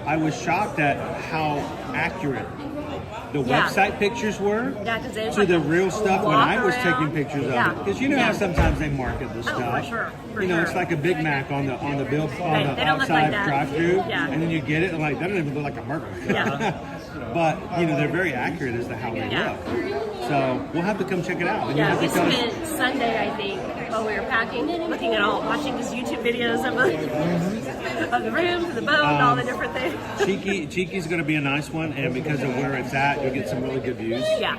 I was shocked at how accurate the website pictures were to the real stuff when I was taking pictures of it. Because you know how sometimes they market the stuff. For sure. It's like a Big Mac on the bill on the outside drive-through, and then you get it and like that doesn't even look like a burger. But they're very accurate as to how they look. So we'll have to come check it out. And we spent Sunday, I think, while we were packing, looking at watching just YouTube videos of the rooms, the boat, all the different things. Cheeky's going to be a nice one, and because of where it's at, you'll get some really good views. Yeah,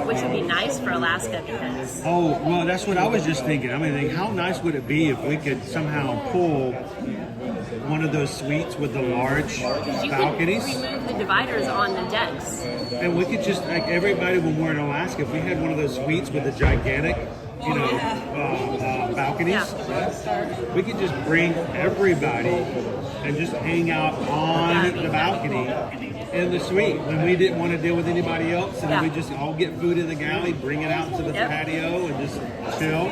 which would be nice for Alaska because. Oh well, that's what I was just thinking. I mean, how nice would it be if we could somehow pull one of those suites with the large balconies? You could remove the dividers on the decks. And we could just, like everybody when we're in Alaska, if we had one of those suites with the gigantic, balconies, we could just bring everybody and just hang out on the balcony in the suite when we didn't want to deal with anybody else, and then we just all get food in the galley, bring it out to the patio, and just chill.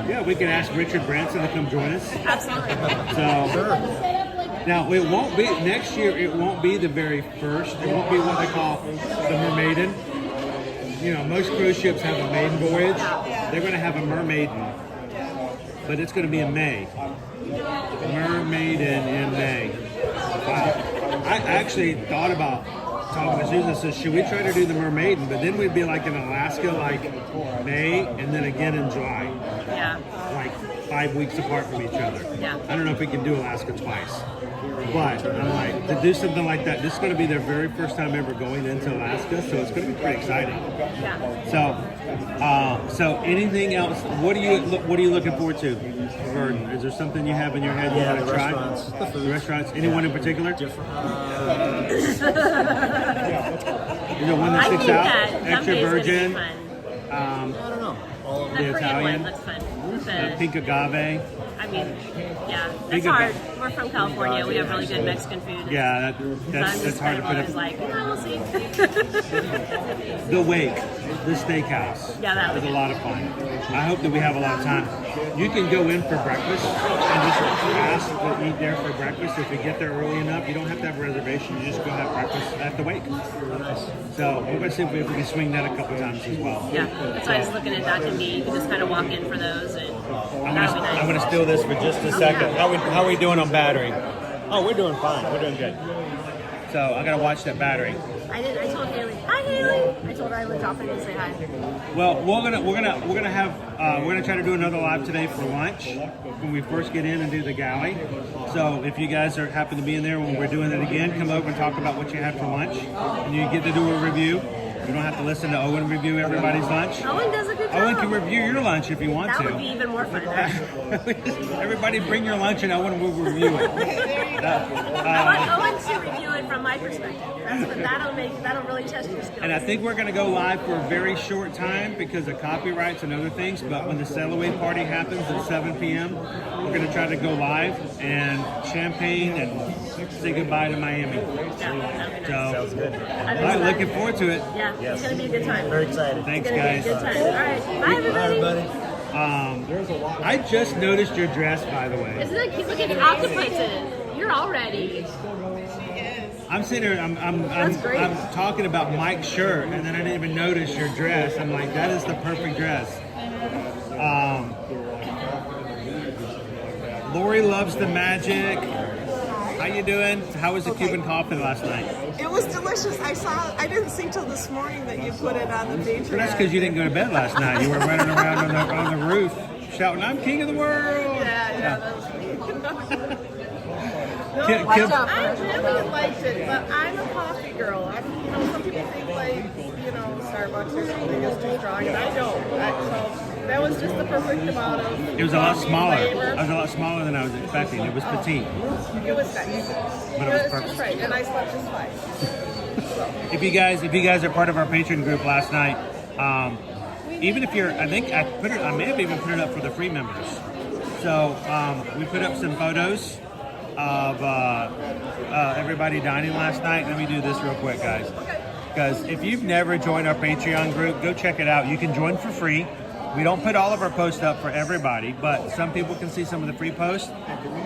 Yeah, we could ask Richard Branson to come join us. Absolutely. So, now it won't be next year. It won't be the very first. It won't be what they call the Mermaiden. Most cruise ships have a maiden voyage. They're going to have a Mermaiden, but it's going to be in May. Mermaiden in May. Wow. I actually thought about talking to Susan. So should we try to do the Mermaiden? But then we'd be like in Alaska, like May, and then again in July. Yeah. Like 5 weeks apart from each other. Yeah. I don't know if we can do Alaska twice. But I'm like, to do something like that, this is going to be their very first time ever going into Alaska, so it's going to be pretty exciting. Yeah. So anything else? What are you looking forward to, Vernon? Is there something you have in your head you want to try? Restaurants. The food. The restaurants. Anyone in particular? Is there one that sticks out? Extra virgin. I don't know. All of The the Korean Italian. one looks fun. Pink agave. I mean, yeah, that's hard. We're from California. We have really good Mexican food. Yeah, that's hard to put up. Like, we'll see. The Wake, the steakhouse. Yeah, that was a lot of fun. I hope that we have a lot of time. You can go in for breakfast and just ask to eat there for breakfast. If you get there early enough, you don't have to have a reservation. You just go have breakfast at the Wake. So we're going to see if we can swing that a couple times as well. Yeah, that's why I was looking at that to me. You can just kind of walk in for those. And I'm going to steal this for just a second. How are we doing on battery? Oh, we're doing fine. We're doing good. So I got to watch that battery. I told Haley, hi Haley. I told her I would drop in and say hi. Well, we're gonna try to do another live today for lunch when we first get in and do the galley. So if you guys are happen to be in there when we're doing it again, come over and talk about what you had for lunch, and you get to do a review. You don't have to listen to Owen review everybody's lunch. Owen does a good job. Owen can review your lunch if you want that to. That would be even more fun. Everybody bring your lunch and Owen will review it. I want Owen to review it from my perspective. That'll really test your skills. And I think we're going to go live for a very short time because of copyrights and other things. But when the sail away party happens at 7 p.m., we're going to try to go live and champagne and say goodbye to Miami. Yeah, sounds good. All right, looking forward to it. Yeah, it's going to be a good time. Very excited. Thanks, it's guys. Be a good time. All right, bye everybody. I just noticed your dress, by the way. Isn't that cute? Look at the octopuses. You're all ready. I'm sitting here, I'm talking about Mike's shirt, and then I didn't even notice your dress. I'm like, that is the perfect dress. Lori loves the magic. How you doing? How was the Cuban coffee last night? It was delicious. I didn't see till this morning that you put it on the Patreon. Well, that's because you didn't go to bed last night. You were running around on the roof shouting, "I'm king of the world." Yeah, that was me. No, Kim- I really liked it, but I'm a coffee girl. Some people think Starbucks or something is too strong, and I don't. So that was just the perfect amount of. It was a lot smaller. flavor. It was a lot smaller than I was expecting. It was petite. It was nice. But it was just perfect. right, and I slept just fine. If you guys are part of our Patreon group last night, even if you're, I think I may have even put it up for the free members. So we put up some photos of everybody dining last night. Let me do this real quick, guys. Because if you've never joined our Patreon group, go check it out. You can join for free. We don't put all of our posts up for everybody, but some people can see some of the free posts.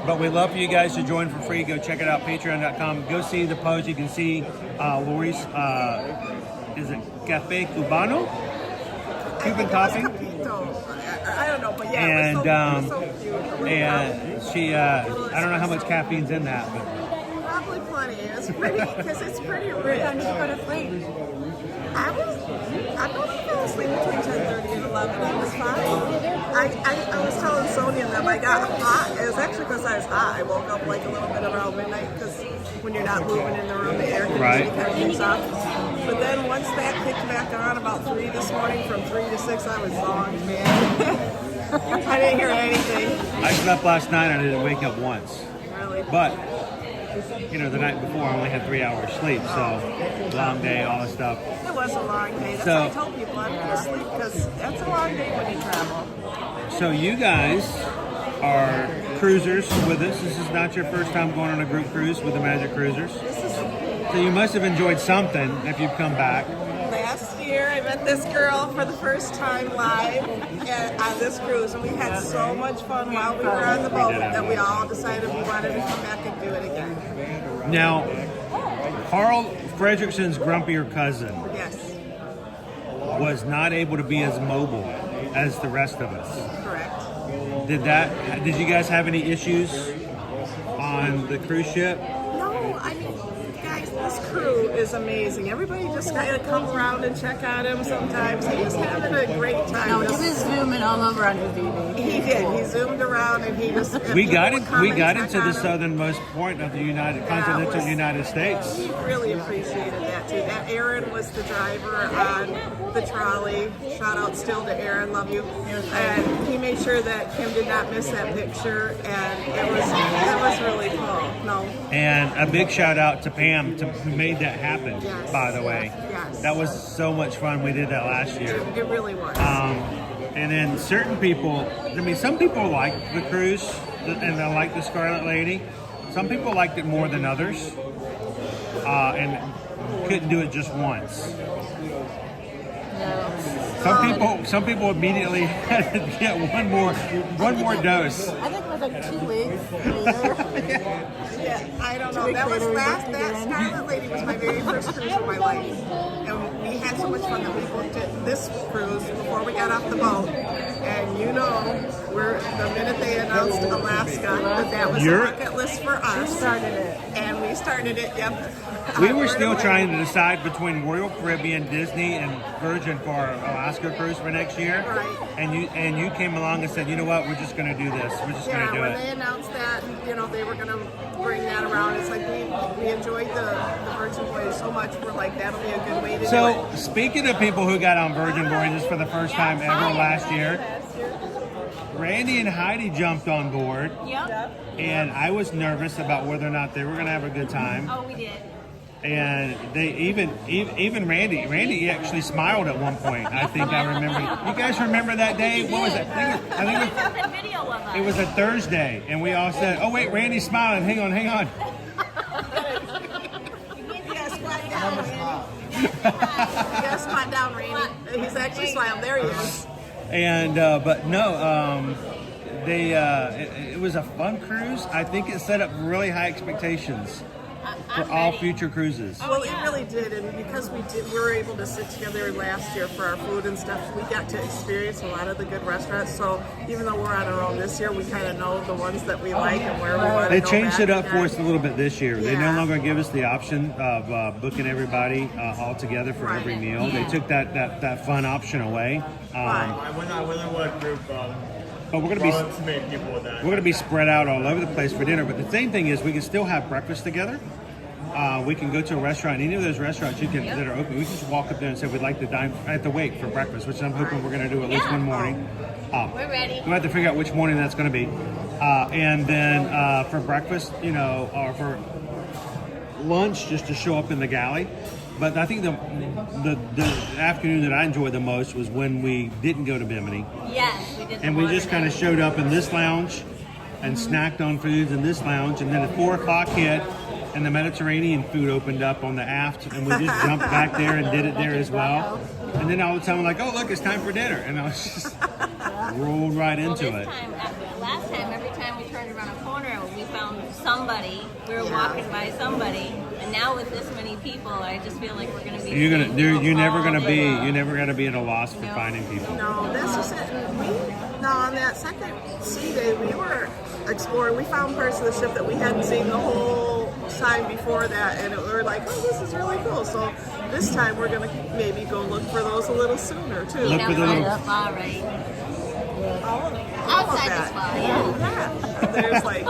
But we'd love for you guys to join for free. Go check it out, patreon.com. Go see the post. You can see Lori's, is it Cafe Cubano? Cuban coffee? I don't know, but yeah, And, it was so cute. and she, I don't know how much caffeine's in that, but Probably plenty. It's pretty, because it's pretty rich. I probably fell asleep between 10:30 and 11. I was fine. I was telling Sonia that I got hot. It was actually because I was hot. I woke up like a little bit around midnight because when you're not moving in the room, the air conditioning kind of kicks off. But then once that kicked back on about 3 this morning, from 3 to 6, I was zonked, man. I didn't hear anything. I slept last night. I didn't wake up once. Really? But, the night before I only had 3 hours sleep, so long day, all this stuff. It was a long day. That's So- why I told people I'm going to sleep because that's a long day when you travel. So you guys are cruisers with us. This is not your first time going on a group cruise with the Magic Cruisers. So you must have enjoyed something if you've come back. Last year, I met this girl for the first time live on this cruise, and we had so much fun while we were on the boat that we all decided we wanted to come back and do it again. Now, Carl Fredrickson's grumpier cousin Yes, was not able to be as mobile as the rest of us. correct. Did you guys have any issues on the cruise ship? No, I mean, guys, this crew is amazing. Everybody just kind of come around and check on him sometimes. He was having a great time. No, he was zooming all over on his TV. He did. He zoomed around and he just. We got people would come and into check the on him. southernmost point of the continental United States. He really appreciated that too. That Aaron was the driver on the trolley. Shout out still to Aaron, love you. And he made sure that Kim did not miss that picture, and it was really cool. No. And a big shout out to Pam who made that happen, Yes. by the way. Yes. That was so much fun. We did that last year. It really was. And then certain people, some people liked the cruise and they liked the Scarlet Lady. Some people liked it more than others and couldn't do it just once. Some people immediately had to get one more dose. I think it was like 2 weeks later. Yeah, I don't know. That Scarlet Lady was my very first cruise of my life. And we had so much fun that we booked it this cruise before we got off the boat. And the minute they announced Alaska, that was a bucket list for us. We started it. And we started it, yep. We were still trying to decide between Royal Caribbean, Disney, and Virgin for our Alaska cruise for next year. Right. And you came along and said, you know what, we're just going to do this. We're just going to do when it. they announced that, they were going to bring that around. It's like we enjoyed the Virgin Voyage so much. We're like, that'll be a good way to do it. So, speaking of people who got on Virgin Voyages for the first time ever last year, Randy and Heidi jumped on board. Yep. And I was nervous about whether or not they were going to have a good time. Oh, we did. And they even Randy actually smiled at one point. I think I remember. You guys remember that day? What was it? I think it was a Thursday, and we all said, "Oh wait, Randy's smiling. Hang on." You gotta squat down. You gotta squat down, Randy. He's actually smiling. There he is. And but no, it was a fun cruise. I think it set up really high expectations for all future cruises. Well, it really did, and because we were able to sit together last year for our food and stuff, we got to experience a lot of the good restaurants. So even though we're on our own this year, we kind of know the ones that we like and where we want to They go changed back it up for again. us a little bit this year. They no Yeah. longer give us the option of booking everybody all together for every meal. They took that fun option away. I went with a group. But we're going to too many people with that. We're going to be spread out all over the place for dinner. But the same thing is we can still have breakfast together. We can go to a restaurant. Any of those restaurants that are open, we can just walk up there and say we'd like to dine at the Wake for breakfast, which I'm hoping we're going to do at least one morning. We're ready. We'll have to figure out which morning that's going to be. And then for breakfast, or for lunch, just to show up in the galley. But I think the afternoon that I enjoyed the most was when we didn't go to Bimini. Yes, we did. And we just kind of showed up in this lounge and snacked on foods in this lounge. And then at 4 o'clock hit, and the Mediterranean food opened up on the aft, and we just jumped back there and did it there as well. And then all of a sudden, I'm like, oh, look, it's time for dinner. And I was just rolled right into it. Last time, every time we turned around a corner, we found somebody. We were walking by somebody. And now with this many people, I just feel like we're going to be. You're never going to be at a loss for finding people. No, that's just it. On that second sea day, we were exploring. We found parts of the ship that we hadn't seen the whole time before that, and we were like, oh, this is really cool. So this time we're going to maybe go look for those a little sooner, too. Look for the little... spa, right? Outside the spa, yeah. There's like...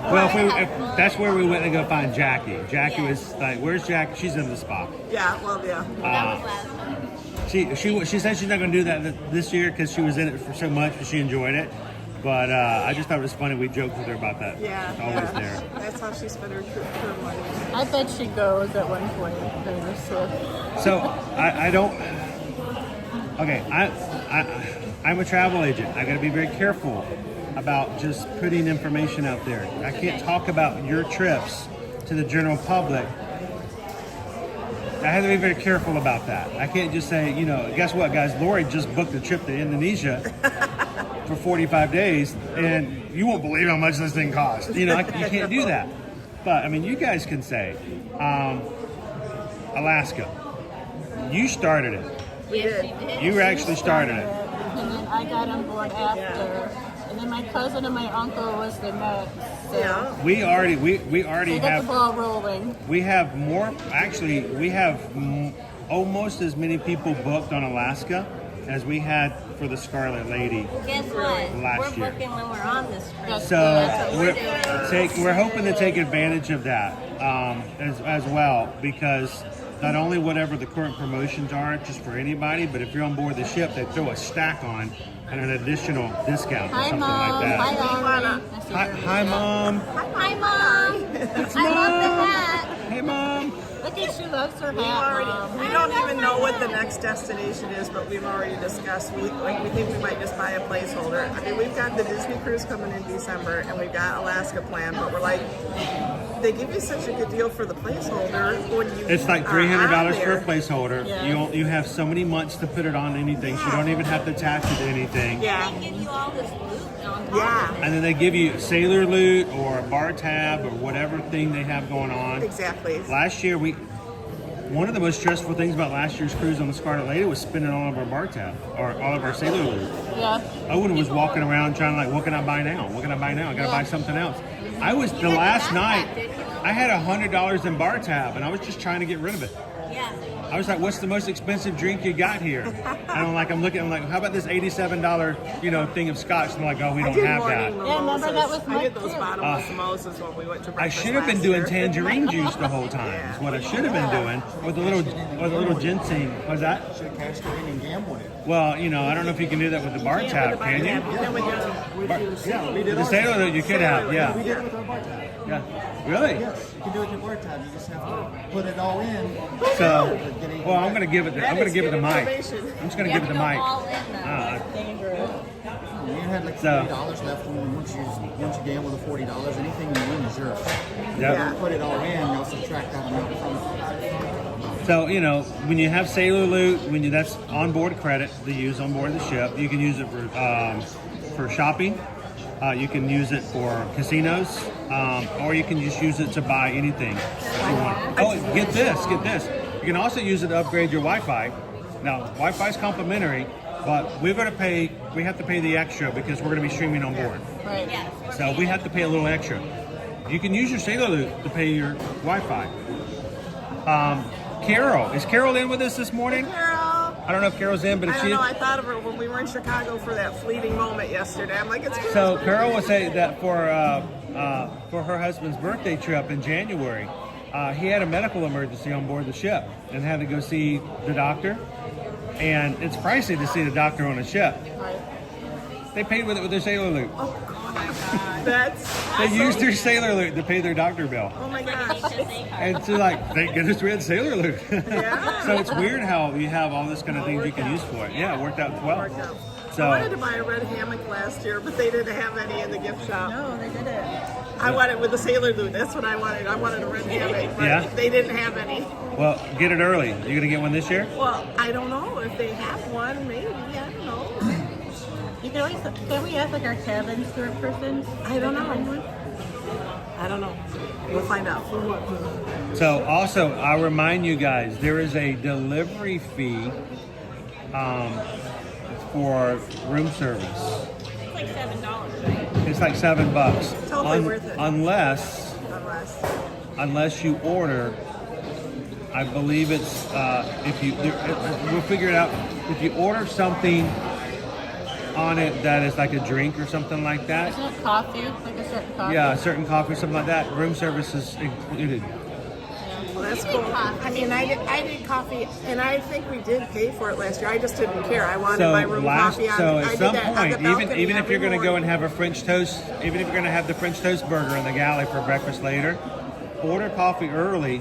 Well, if that's where we went to go find Jackie. Jackie was like, "Where's Jackie?" She's in the spa. Yeah, well, yeah. That was last time. She said she's not going to do that this year because she was in it for so much, but she enjoyed it. But I just thought it was funny. We joked with her about that. Yeah, it's always there. That's how she spent her money. I bet she goes at one point during the shift. So I don't. Okay, I'm a travel agent. I got to be very careful about just putting information out there. I can't talk about your trips to the general public. I have to be very careful about that. I can't just say, guess what, guys? Lori just booked a trip to Indonesia for 45 days, and you won't believe how much this thing costs. You can't do that. But, you guys can say, Alaska, you started it. Yes, You actually started it. And then I got on board after. Yeah. And then my cousin and my uncle was the next. So yeah. We already they got have the ball rolling. We have more. Actually, we have almost as many people booked on Alaska as we had for the Scarlet Lady. Guess what? Last We're year. booking when we're on this trip. So we're hoping to take advantage of that as well, because not only whatever the current promotions are just for anybody, but if you're on board the ship, they throw a stack on and an additional discount or something like that. Hi, Mom. Hi, Mom. It's I Mom. love the hat. Hey, Mom. Look at she loves her hat. We don't even know what the next destination is, but we've already discussed. We think we might just buy a placeholder. We've got the Disney cruise coming in December, and we've got Alaska planned, but we're like, they give you such a good deal for the placeholder when you. It's like $300 for a there. placeholder. Yeah. You have so many months to put it on anything, so you don't even have to attach it to anything. Yeah. They give you all this loot on top. Yeah. And then they give you sailor loot or a bar tab or whatever thing they have going on. Exactly. Last year, one of the most stressful things about last year's cruise on the Scarlet Lady was spending all of our bar tab or all of our sailor loot. Yeah. Owen was walking around trying what can I buy now? What can I buy now? I gotta buy something else. The last night, I had $100 in bar tab, and I was just trying to get rid of it. Yeah. I was like, what's the most expensive drink you got here? And I'm like, how about this $87, thing of scotch? And I'm like, oh, we don't have that. Yeah, remember that was I did those bottomless mimosas when we went to breakfast. I should have been doing tangerine juice the whole time. Is what I should have been doing, or the little ginseng. What's that? Should have cashed in and gambled it. Well, I don't know if you can do that with the bar tab, can you? Yeah, we did. The sailor that you could have, yeah. We did it with our bar tab. Yeah. Really? Yes, you can do it with your bar tab. You just have to put it all in. So, well, I'm gonna give it the mic. I'm just gonna give it the mic. You had like $40 left once you gamble the $40. Anything you win is yours. Yeah. You put it all in, you'll subtract that amount from. So, when you have sailor loot, that's onboard credit to use on board the ship. You can use it for shopping. You can use it for casinos, or you can just use it to buy anything if you want. Oh, get this. You can also use it to upgrade your Wi-Fi. Now, Wi-Fi is complimentary, but we have to pay the extra because we're going to be streaming on board. Right. So we have to pay a little extra. You can use your Sailor Loop to pay your Wi-Fi. Carol, is Carol in with us this morning? Carol. I don't know if Carol's in, but if I she don't know. is, I thought of her when we were in Chicago for that fleeting moment yesterday. I'm like, it's Carol. so Carol will say that for her husband's birthday trip in January, he had a medical emergency on board the ship and had to go see the doctor. And it's pricey to see the doctor on a ship. Right. They paid with it with their Sailor Loop. Oh God, that's. They used their Sailor Loop to pay their doctor bill. Oh my gosh. And so like, thank goodness we had Sailor Loop. Yeah. So it's weird how you have all this kind of things you can use for it. Yeah, it worked out well. Worked out. So I wanted to buy a red hammock last year, but they didn't have any in the gift shop. No, they didn't. I wanted with the Sailor Loop. That's what I wanted. I wanted a red hammock, but Yeah? they didn't have any. well, get it early. You gonna get one this year? Well, I don't know if they have one. Maybe I don't know. You can always, can we ask like our cabin store person? I don't know. I don't know. We'll find out. So also, I'll remind you guys, there is a delivery fee for room service. It's like $7, right? It's like $7. Totally worth it. Unless you order, I believe it's we'll figure it out. If you order something on it that is like a drink or something like that. Isn't it coffee? Like a certain coffee? Yeah, a certain coffee or something like that. Room service is included. Well, that's cool. I mean, I did coffee, and I think we did pay for it last year. I just didn't care. I wanted my room coffee on. So I at did some that on point, the balcony even if you're going to go and every have a French toast, even if you're going to have the French toast burger in the galley for breakfast later, order coffee early,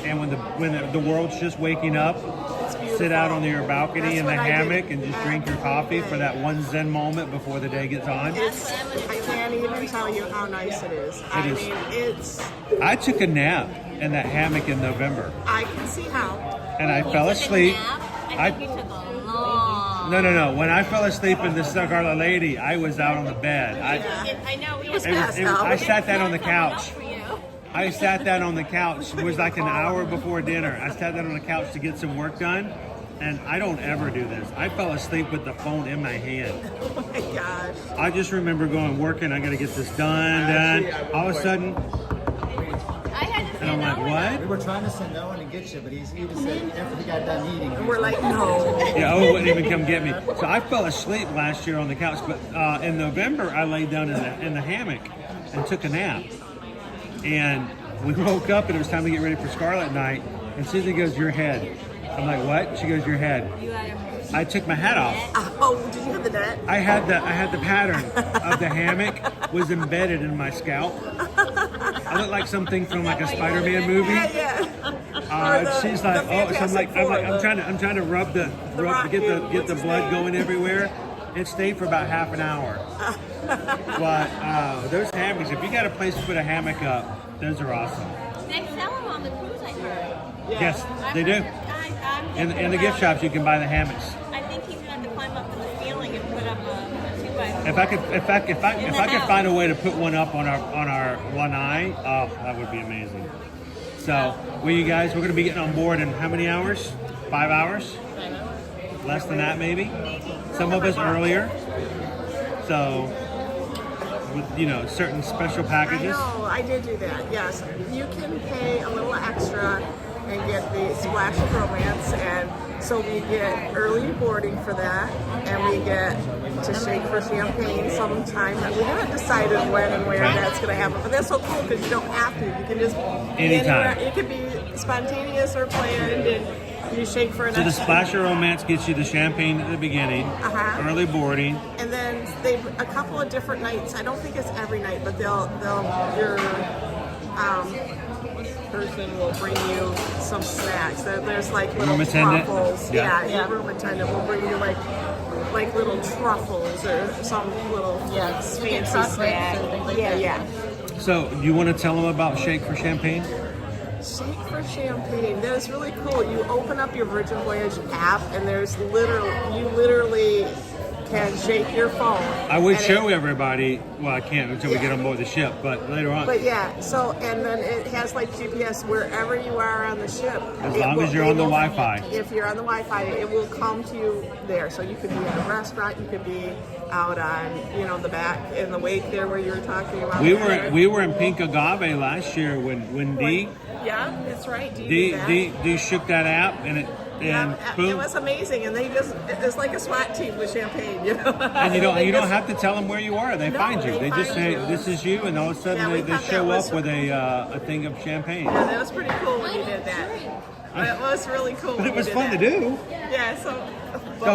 and when the world's just waking up, sit out on your balcony That's in the what I hammook did. and just drink your coffee for that one zen moment before the day gets on. I can't even tell you how nice it is. I is. mean, it's. I took a nap in that hammock in November, I can see how. and I fell asleep. I think you took a long. No. When I fell asleep in the Scarlet Lady, I was out on the bed. I know. I sat down on the couch. I sat down on the couch. It was like an hour before dinner. I sat down on the couch to get some work done, and I don't ever do this. I fell asleep with the phone in my hand. Oh my gosh. I just remember working. I got to get this done. All of a sudden, and I'm like, what? We were trying to send Owen and get you, but he just said after he got done eating. And we're like, no. Yeah, Owen wouldn't even come get me. So I fell asleep last year on the couch, but in November I laid down in the hammock and took a nap. And we woke up and it was time to get ready for Scarlet Night. And Susie goes, your head. I'm like, what? She goes, your head. I took my hat off. Oh, did you have the net? I had the pattern of the hammock was embedded in my scalp. I look like something from like a Spider-Man movie. Yeah. She's like, oh, so I'm trying to get the blood going everywhere. It stayed for about half an hour. But those hammocks, if you got a place to put a hammock up, those are awesome. They sell them on the cruise, I heard. Yes, they do. In the gift shops, you can buy the hammocks. I think he's going to have to climb up to the ceiling and put up a 2x4. If I could find a way to put one up on our lanai, oh, that would be amazing. So, you guys, we're going to be getting on board in how many hours? 5 hours? Less than that, maybe. Some of us earlier. So, with certain special packages. I know, I did do that. Yes, you can pay a little extra and get the Splash of Romance, and so we get early boarding for that, and we get to shake for champagne sometime. We haven't decided when and where that's going to happen, but that's so cool because you don't have to. You can just be anytime. It could be spontaneous or planned, and you shake for an So the extra. Splash of Romance gets you the champagne at the beginning, early boarding. And then they've a couple of different nights. I don't think it's every night, but your person will bring you some snacks. There's like little Room attendant? truffles. Yeah. Yeah, room attendant will bring you like little truffles or some little fancy snack. and things like Yeah, that. yeah. So, you want to tell them about Shake for Champagne? Shake for Champagne. That is really cool. You open up your Virgin Voyage app, and there's literally can shake your phone. I would And show everybody. Well, I can't until we get on board the ship, but later on. But yeah, so and then it has like GPS wherever you are on the ship. As long as you're on the Wi-Fi. If you're on the Wi-Fi, it will come to you there. So you could be at a restaurant, you could be out on, you know, the back in the wake there where you were talking about. We were in Pink Agave last year when Dee Yeah, that's right. Dee shook that app and boom. It was amazing, and it's like a SWAT team with champagne, you know. And you don't have to tell them where you are. They find you. They just say this is you, and all of a sudden they show up with a thing of champagne. Yeah, that was pretty cool when you did that. It was really cool. But it was fun to do. Yeah, so the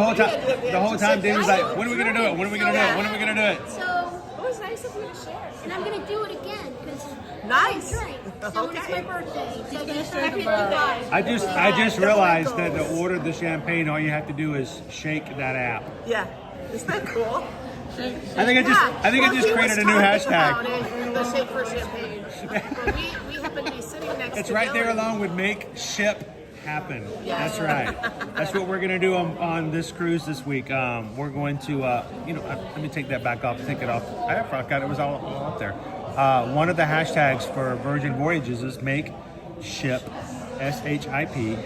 whole time Dee was like, "When are we gonna do it? When are we gonna do it? When are we gonna do it?" So it was nice of you to share, and I'm gonna do it again because nice. So when it's my birthday, so there's I just realized that to order the champagne, all you have to do is shake that app. Yeah, isn't that cool? I think I just created a new hashtag. The shake for champagne. But we happen to be sitting next It's to right there Billy. along with make ship happen. Yes. That's right. That's what we're gonna do on this cruise this week. We're going to let me take that back off. Take it off. I forgot it was all up there. One of the hashtags for Virgin Voyages is make ship SHIP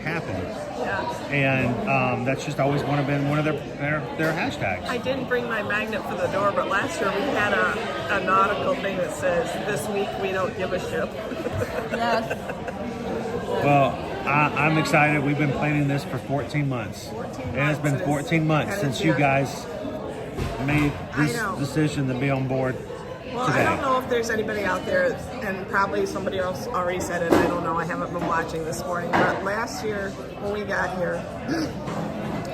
happen. Yeah. And that's just always been one of their hashtags. I didn't bring my magnet for the door, but last year we had a nautical thing that says, "This week we don't give a ship." Yes. Well, I'm excited. We've been planning this for 14 months. It has been 14 months since you guys made this decision to be on board Well, today. I don't know if there's anybody out there, and probably somebody else already said it. I don't know. I haven't been watching this morning. But last year, when we got here,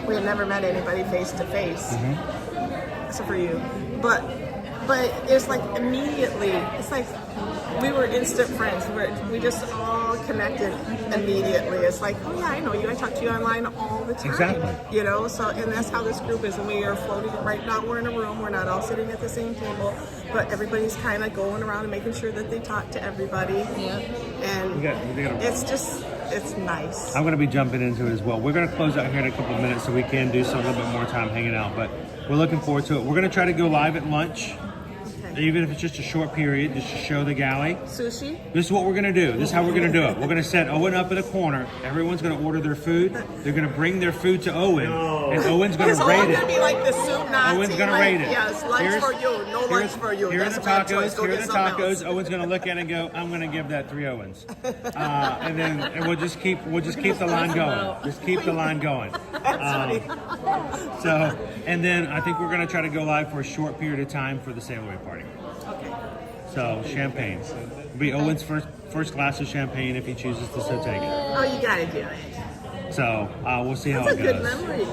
we had never met anybody face to face, except for you. But it's like immediately, it's like we were instant friends. We just all connected immediately. It's like, oh yeah, I know you. I talk to you online all the time. Exactly. You know, so, and that's how this group is. And we are floating. Right now we're in a room. We're not all sitting at the same table, but everybody's kind of going around and making sure that they talk to everybody. Yeah. And it's nice. I'm going to be jumping into it as well. We're going to close out here in a couple of minutes so we can do some a little bit more time hanging out, but we're looking forward to it. We're going to try to go live at lunch. Even if it's just a short period, just to show the galley. Sushi? This is what we're going to do. This is how we're going to do it. We're going to set Owen up in a corner. Everyone's going to order their food. They're going to bring their food to Owen. And Owen's going to rate it. It's going to be like the soup Nazi. Owen's going to rate it. Yes, lunch for you. No lunch for you. Here are That's the a bad choice. tacos. Go Here are get the something else. tacos. Owen's going to look at it and go, I'm going to give that 3 Owens. And we'll just keep the line going. Just keep the line going. And then I think we're going to try to go live for a short period of time for the sail away party. So champagne. It'll be Owen's first glass of champagne if he chooses to so take it. Oh, you gotta do it. So we'll see how That's it a goes. good memory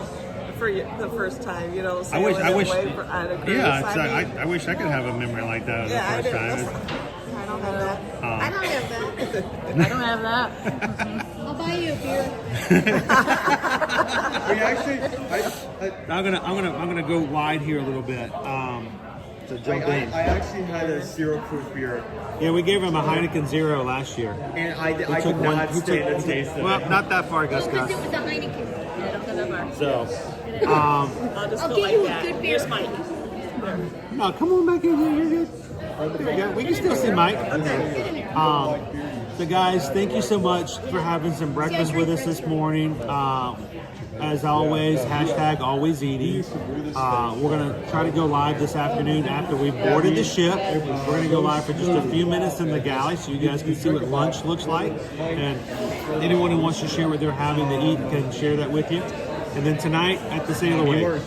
for you, the first time, you know. I wish. On a cruise. I wish I could have a memory like that the first time. I don't have that. I don't have that. I don't have that. I'll buy you a beer. We actually, I'm gonna go wide here a little bit. So jump in. I actually had a zero proof beer. Yeah, we gave him a Heineken Zero last year. And I could not stand the taste of it. Well, not that far, Gus. Because it was a Heineken. I don't have that. So, I'll just I'll go give like you a that. good beer. Here's Mike. no, come on back in here. You're good. There we go. We can still see Mike. So, guys, thank you so much for having some breakfast with us this morning. As always, hashtag always eating. We're going to try to go live this afternoon after we've boarded the ship. We're going to go live for just a few minutes in the galley so you guys can see what lunch looks like. And anyone who wants to share what they're having to eat can share that with you. And then tonight at the Sail Away, we're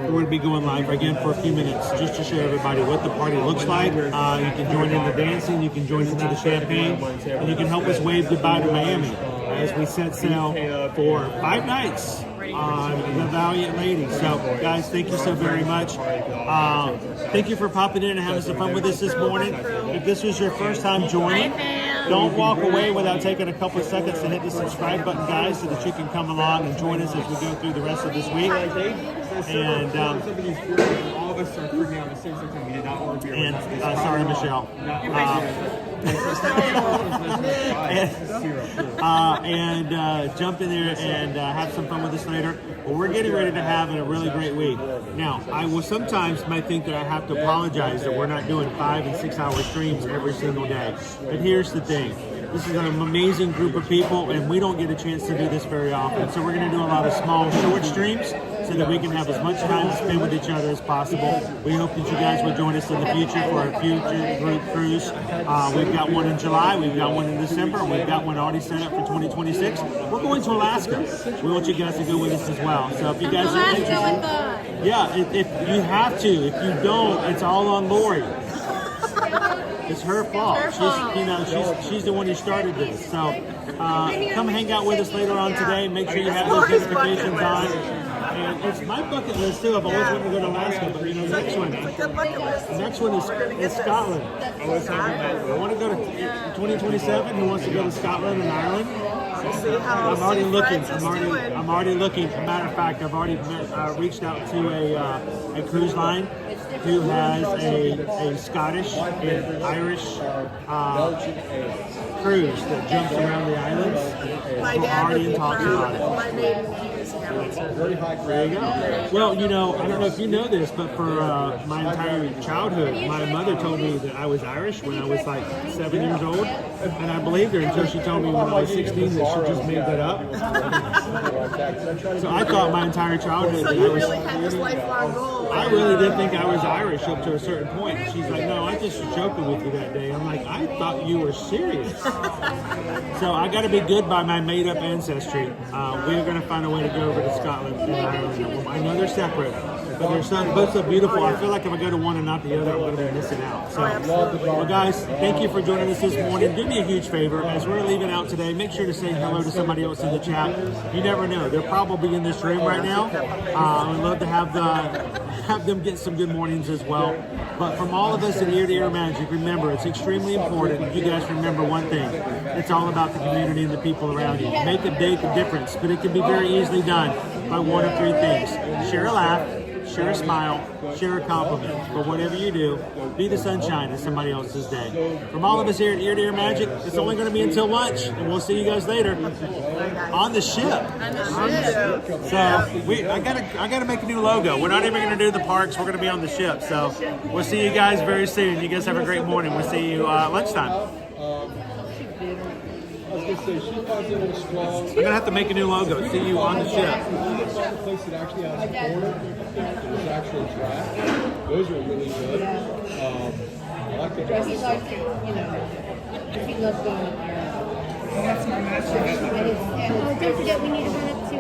going to be going live again for a few minutes just to show everybody what the party looks like. You can join in the dancing, you can join into the champagne, and you can help us wave goodbye to Miami as we set sail for 5 nights on the Valiant Lady. So, guys, thank you so very much. Thank you for popping in and having some fun with us this morning. If this was your first time joining, don't walk away without taking a couple of seconds to hit the subscribe button, guys, so that you can come along and join us as we go through the rest of this week. And all of us are freaking out at the same time. We did not order beer. And sorry, Michelle. And jump in there and have some fun with us later. But we're getting ready to have a really great week. Now, I will sometimes might think that I have to apologize that we're not doing 5 and 6 hour streams every single day. But here's the thing. This is an amazing group of people, and we don't get a chance to do this very often. So we're going to do a lot of small, short streams so that we can have as much time to spend with each other as possible. We hope that you guys will join us in the future for our future group cruise. We've got one in July, we've got one in December, we've got one already set up for 2026. We're going to Alaska. We want you guys to go with us as well. So if you guys are interested, yeah, if you have to. If you don't, it's all on Lori. It's her fault. She's the one who started this. So come hang out with us later on today. Make sure you have those notifications on. And it's my bucket list too. I've always wanted to go to Alaska, but next one is Scotland. I want to go to 2027. Who wants to go to Scotland and Ireland? I'm already looking. I'm already looking. As a matter of fact, I've already reached out to a cruise line who has a Scottish and Irish cruise that jumps around the islands. My We're dad already would in talks be about it. my name is Hamilton. There you go. Well, you know, I don't know if you know this, but for my entire childhood, my mother told me that I was Irish when I was like 7 years old, and I believed her until she told me when I was 16 that she just made that up. So I thought my entire childhood that I was. Really had this lifelong goal. I really did think I was Irish up to a certain point. She's like, no, I just was joking with you that day. I'm like, I thought you were serious. So I got to be good by my made-up ancestry. We're going to find a way to go over to Scotland and Ireland. I know they're separate, but they're both so beautiful. I feel like if I go to one and not the other, I'm going to be missing out. So, well, guys, thank you for joining us this morning. Do me a huge favor. As we're leaving out today, make sure to say hello to somebody else in the chat. You never know. They're probably in this room right now. I'd love to have them get some good mornings as well. But from all of us at Ear to Ear Magic, remember, it's extremely important you guys remember one thing. It's all about the community and the people around you. Make a date the difference, but it can be very easily done by one of three things. Share a laugh, share a smile, share a compliment. But whatever you do, be the sunshine in somebody else's day. From all of us here at Ear to Ear Magic, it's only going to be until lunch, and we'll see you guys later on the ship. So I gotta make a new logo. We're not even going to do the parks. We're going to be on the ship. So we'll see you guys very soon. You guys have a great morning. We'll see you lunchtime. I was going to say, she finds it a little strong. I'm going to have to make a new logo. See you on the ship. The place that actually has a corner, there's actual draft. Those are really good. I like the dresses. She loves going to Ireland. That's my master. Don't forget, we need to run up to